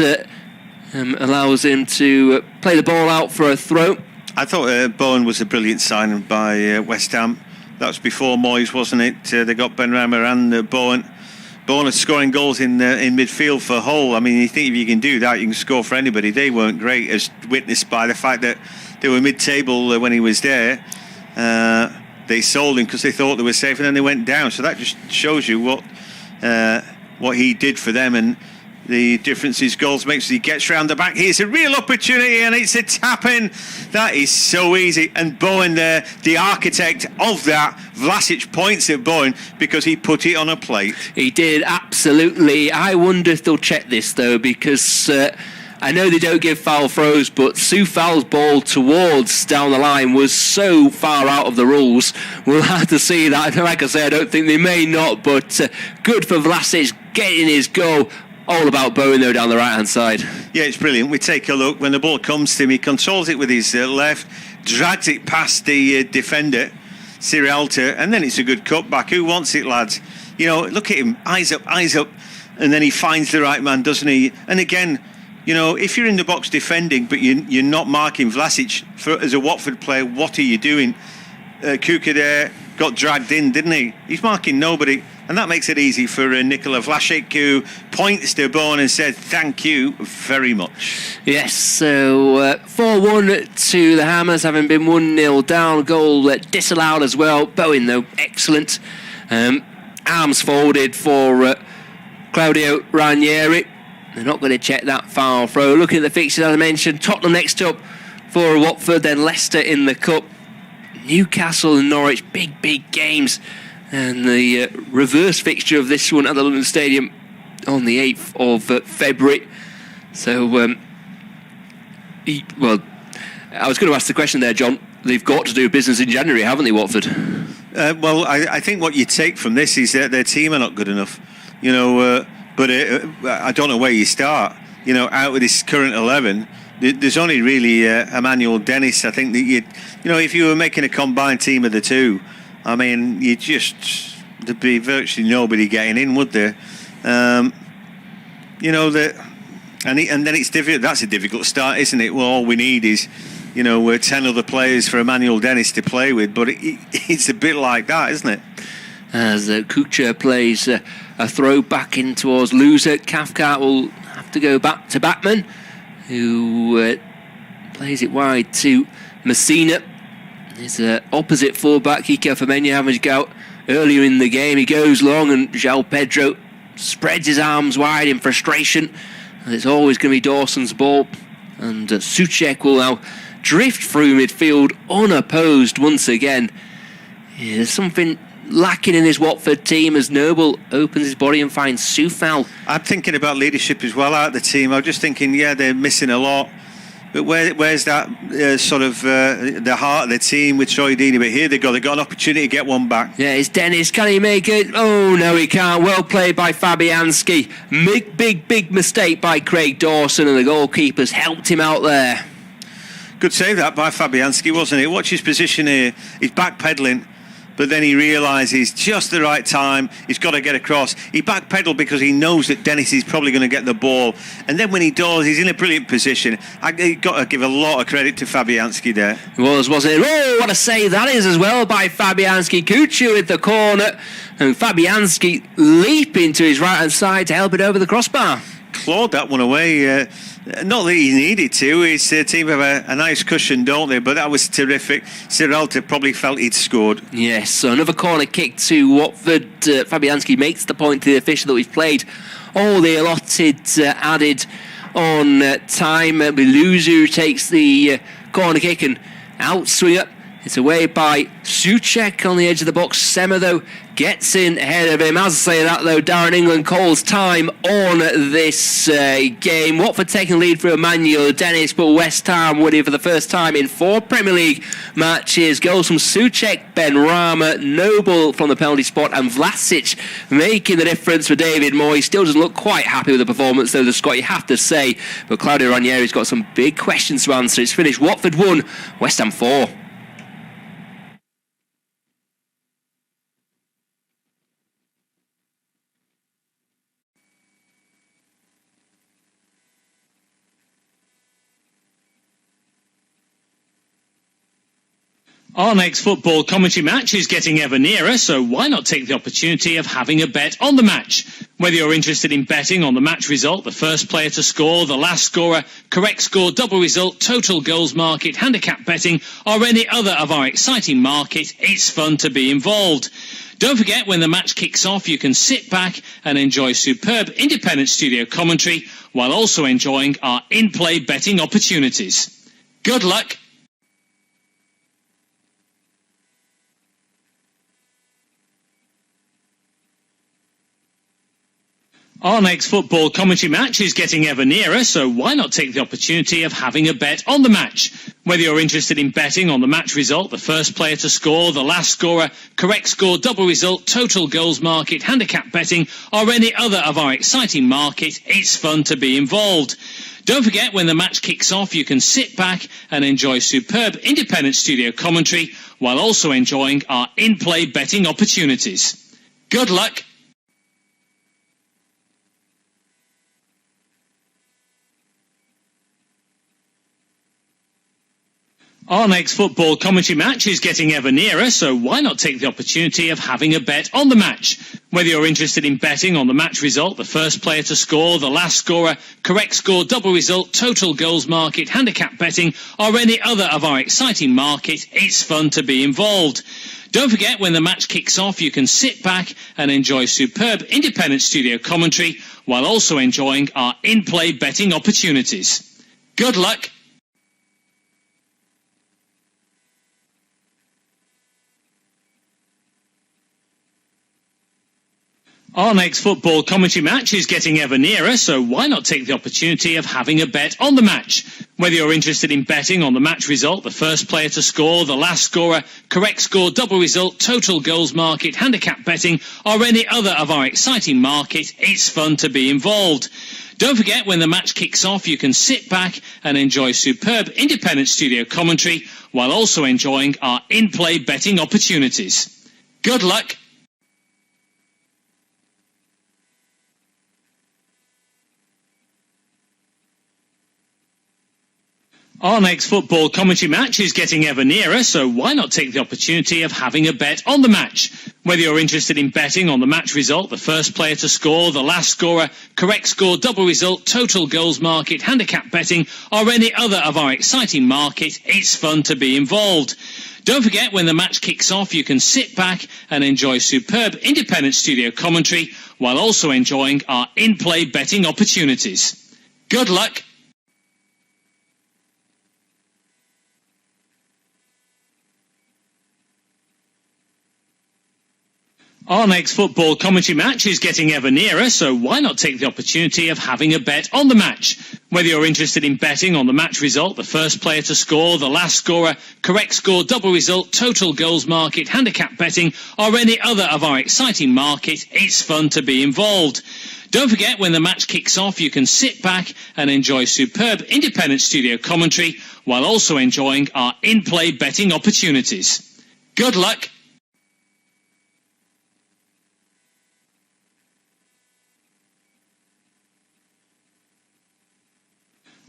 allows him to play the ball out for a throw. I thought Bowen was a brilliant signing by West Ham. That was before Moyes, wasn't it? They got Benrahma and Bowen. Bowen is scoring goals in midfield for Hull. I mean, you think if you can do that, you can score for anybody. They weren't great, as witnessed by the fact that they were mid-table when he was there. They sold him because they thought they were safe, and then they went down. So that just shows you what he did for them. And the difference is goals makes. He gets round the back. Here's a real opportunity, and it's a tap-in. That is so easy. And Bowen there, the architect of that, Vlasic points at Bowen because he put it on a plate. He did, absolutely. I wonder if they'll check this, though, because I know they don't give foul throws, but Soufal's ball towards down the line was so far out of the rules. We'll have to see that. Like I say, I don't think they may not, but good for Vlasic getting his goal. All about Bowen, though, down the right-hand side. Yeah, it's brilliant. We take a look. When the ball comes to him, he controls it with his left, drags it past the defender, Sierralta, and then it's a good cutback. Who wants it, lads? You know, look at him, eyes up, and then he finds the right man, doesn't he? And again, you know, if you're in the box defending, but you're not marking Vlasic, as a Watford player, what are you doing? Kuka there got dragged in, didn't he? He's marking nobody. And that makes it easy for Nikola Vlasic, who points to Bowen and says, thank you very much. Yes, so 4-1 to the Hammers, having been 1-0 down. Goal disallowed as well. Bowen, though, excellent. Arms folded for Claudio Ranieri. They're not going to check that foul throw. Looking at the fixtures, as I mentioned, Tottenham next up for Watford, then Leicester in the Cup. Newcastle and Norwich, big games. And the reverse fixture of this one at the London Stadium on the 8th of February. So, well, I was going to ask the question there, John. They've got to do business in January, haven't they, Watford? Well, I think what you take from this is that their team are not good enough. You know, but I don't know where you start. You know, out with this current 11, there's only really Emmanuel Dennis. I think that you know, if you were making a combined team of the two, I mean, there'd be virtually nobody getting in, would there? You know that, and then it's difficult. That's a difficult start, isn't it? Well, all we need is, you know, 10 other players for Emmanuel Dennis to play with. But it's a bit like that, isn't it? As Kuchar plays a throw back in towards Loser, Cathcart will have to go back to Batman, who plays it wide to Messina. His opposite fullback, Kiko Femenia, having a go earlier in the game. He goes long, and João Pedro spreads his arms wide in frustration. And it's always going to be Dawson's ball. And Souček will now drift through midfield unopposed once again. Yeah, there's something lacking in this Watford team as Noble opens his body and finds Soufal. I'm thinking about leadership as well out of the team. I'm just thinking, yeah, they're missing a lot. But where's that sort of the heart of the team with Troy Deeney? But here they've got an opportunity to get one back. Yeah, it's Dennis. Can he make it? Oh, no, he can't. Well played by Fabianski. Big mistake by Craig Dawson, and the goalkeepers helped him out there. Good save that by Fabianski, wasn't it? Watch his position here. He's backpedaling. But then he realises just the right time, he's got to get across. He backpedaled because he knows that Dennis is probably going to get the ball. And then when he does, he's in a brilliant position. I've got to give a lot of credit to Fabianski there. It wasn't it? Oh, what a save that is as well by Fabianski. Kuchar with the corner. And Fabianski leaping to his right-hand side to help it over the crossbar. Clawed that one away. Not that he needed to. His team have a nice cushion, don't they? But that was terrific. Sierralta probably felt he'd scored. Yes, so another corner kick to Watford. Fabianski makes the point to the official that we've played all the allotted added on time. Beluzu takes the corner kick and outswing it. It's away by Souček on the edge of the box. Sema, though, gets in ahead of him. As I say that, though, Darren England calls time on this game. Watford taking lead for Emmanuel Dennis, but West Ham winning for the first time in 4 Premier League matches. Goals from Souček, Benrahma, Noble from the penalty spot, and Vlasic making the difference for David Moyes. Still doesn't look quite happy with the performance, though, the Scot, you have to say. But Claudio Ranieri's got some big questions to answer. It's finished Watford 1, West Ham 4. Our next football commentary match is getting ever nearer, so why not take the opportunity of having a bet on the match? Whether you're interested in betting on the match result, the first player to score, the last scorer, correct score, double result, total goals market, handicap betting, or any other of our exciting markets, it's fun to be involved. Don't forget, when the match kicks off, you can sit back and enjoy superb independent studio commentary while also enjoying our in-play betting opportunities. Good luck. Our next football commentary match is getting ever nearer, so why not take the opportunity of having a bet on the match? Whether you're interested in betting on the match result, the first player to score, the last scorer, correct score, double result, total goals market, handicap betting, or any other of our exciting markets, it's fun to be involved. Don't forget, when the match kicks off, you can sit back and enjoy superb independent studio commentary while also enjoying our in-play betting opportunities. Good luck. Our next football commentary match is getting ever nearer, so why not take the opportunity of having a bet on the match? Whether you're interested in betting on the match result, the first player to score, the last scorer, correct score, double result, total goals market, handicap betting, or any other of our exciting markets, it's fun to be involved. Don't forget, when the match kicks off, you can sit back and enjoy superb independent studio commentary while also enjoying our in-play betting opportunities. Good luck. Our next football commentary match is getting ever nearer, so why not take the opportunity of having a bet on the match? Whether you're interested in betting on the match result, the first player to score, the last scorer, correct score, double result, total goals market, handicap betting, or any other of our exciting markets, it's fun to be involved. Don't forget, when the match kicks off, you can sit back and enjoy superb independent studio commentary while also enjoying our in-play betting opportunities. Good luck. Our next football commentary match is getting ever nearer, so why not take the opportunity of having a bet on the match? Whether you're interested in betting on the match result, the first player to score, the last scorer, correct score, double result, total goals market, handicap betting, or any other of our exciting markets, it's fun to be involved. Don't forget, when the match kicks off, you can sit back and enjoy superb independent studio commentary while also enjoying our in-play betting opportunities. Good luck. Our next football commentary match is getting ever nearer, so why not take the opportunity of having a bet on the match? Whether you're interested in betting on the match result, the first player to score, the last scorer, correct score, double result, total goals market, handicap betting, or any other of our exciting markets, it's fun to be involved. Don't forget, when the match kicks off, you can sit back and enjoy superb independent studio commentary while also enjoying our in-play betting opportunities. Good luck.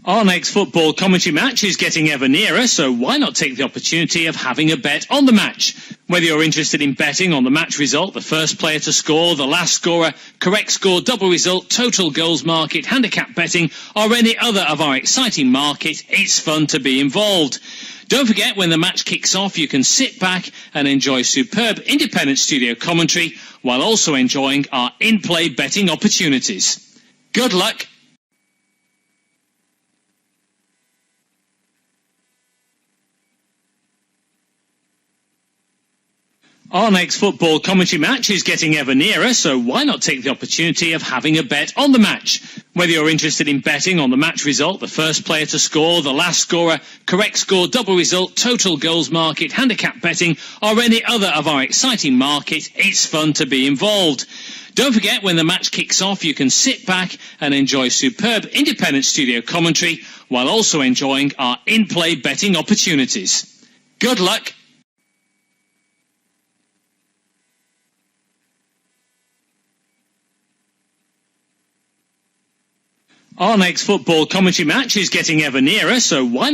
Our next football commentary match is getting ever nearer, so why not take the opportunity of having a bet on the match? Whether you're interested in betting on the match result, the first player to score, the last scorer, correct score, double result, total goals market, handicap betting, or any other of our exciting markets, it's fun to be involved. Don't forget, when the match kicks off, you can sit back and enjoy superb independent studio commentary while also enjoying our in-play betting opportunities. Good luck. Our next football commentary match is getting ever nearer, so why not take the opportunity of having a bet on the match? Whether you're interested in betting on the match result, the first player to score, the last scorer, correct score, double result, total goals market, handicap betting, or any other of our exciting markets, it's fun to be involved. Don't forget, when the match kicks off, you can sit back and enjoy superb independent studio commentary while also enjoying our in-play betting opportunities. Good luck. Our next football commentary match is getting ever nearer, so why not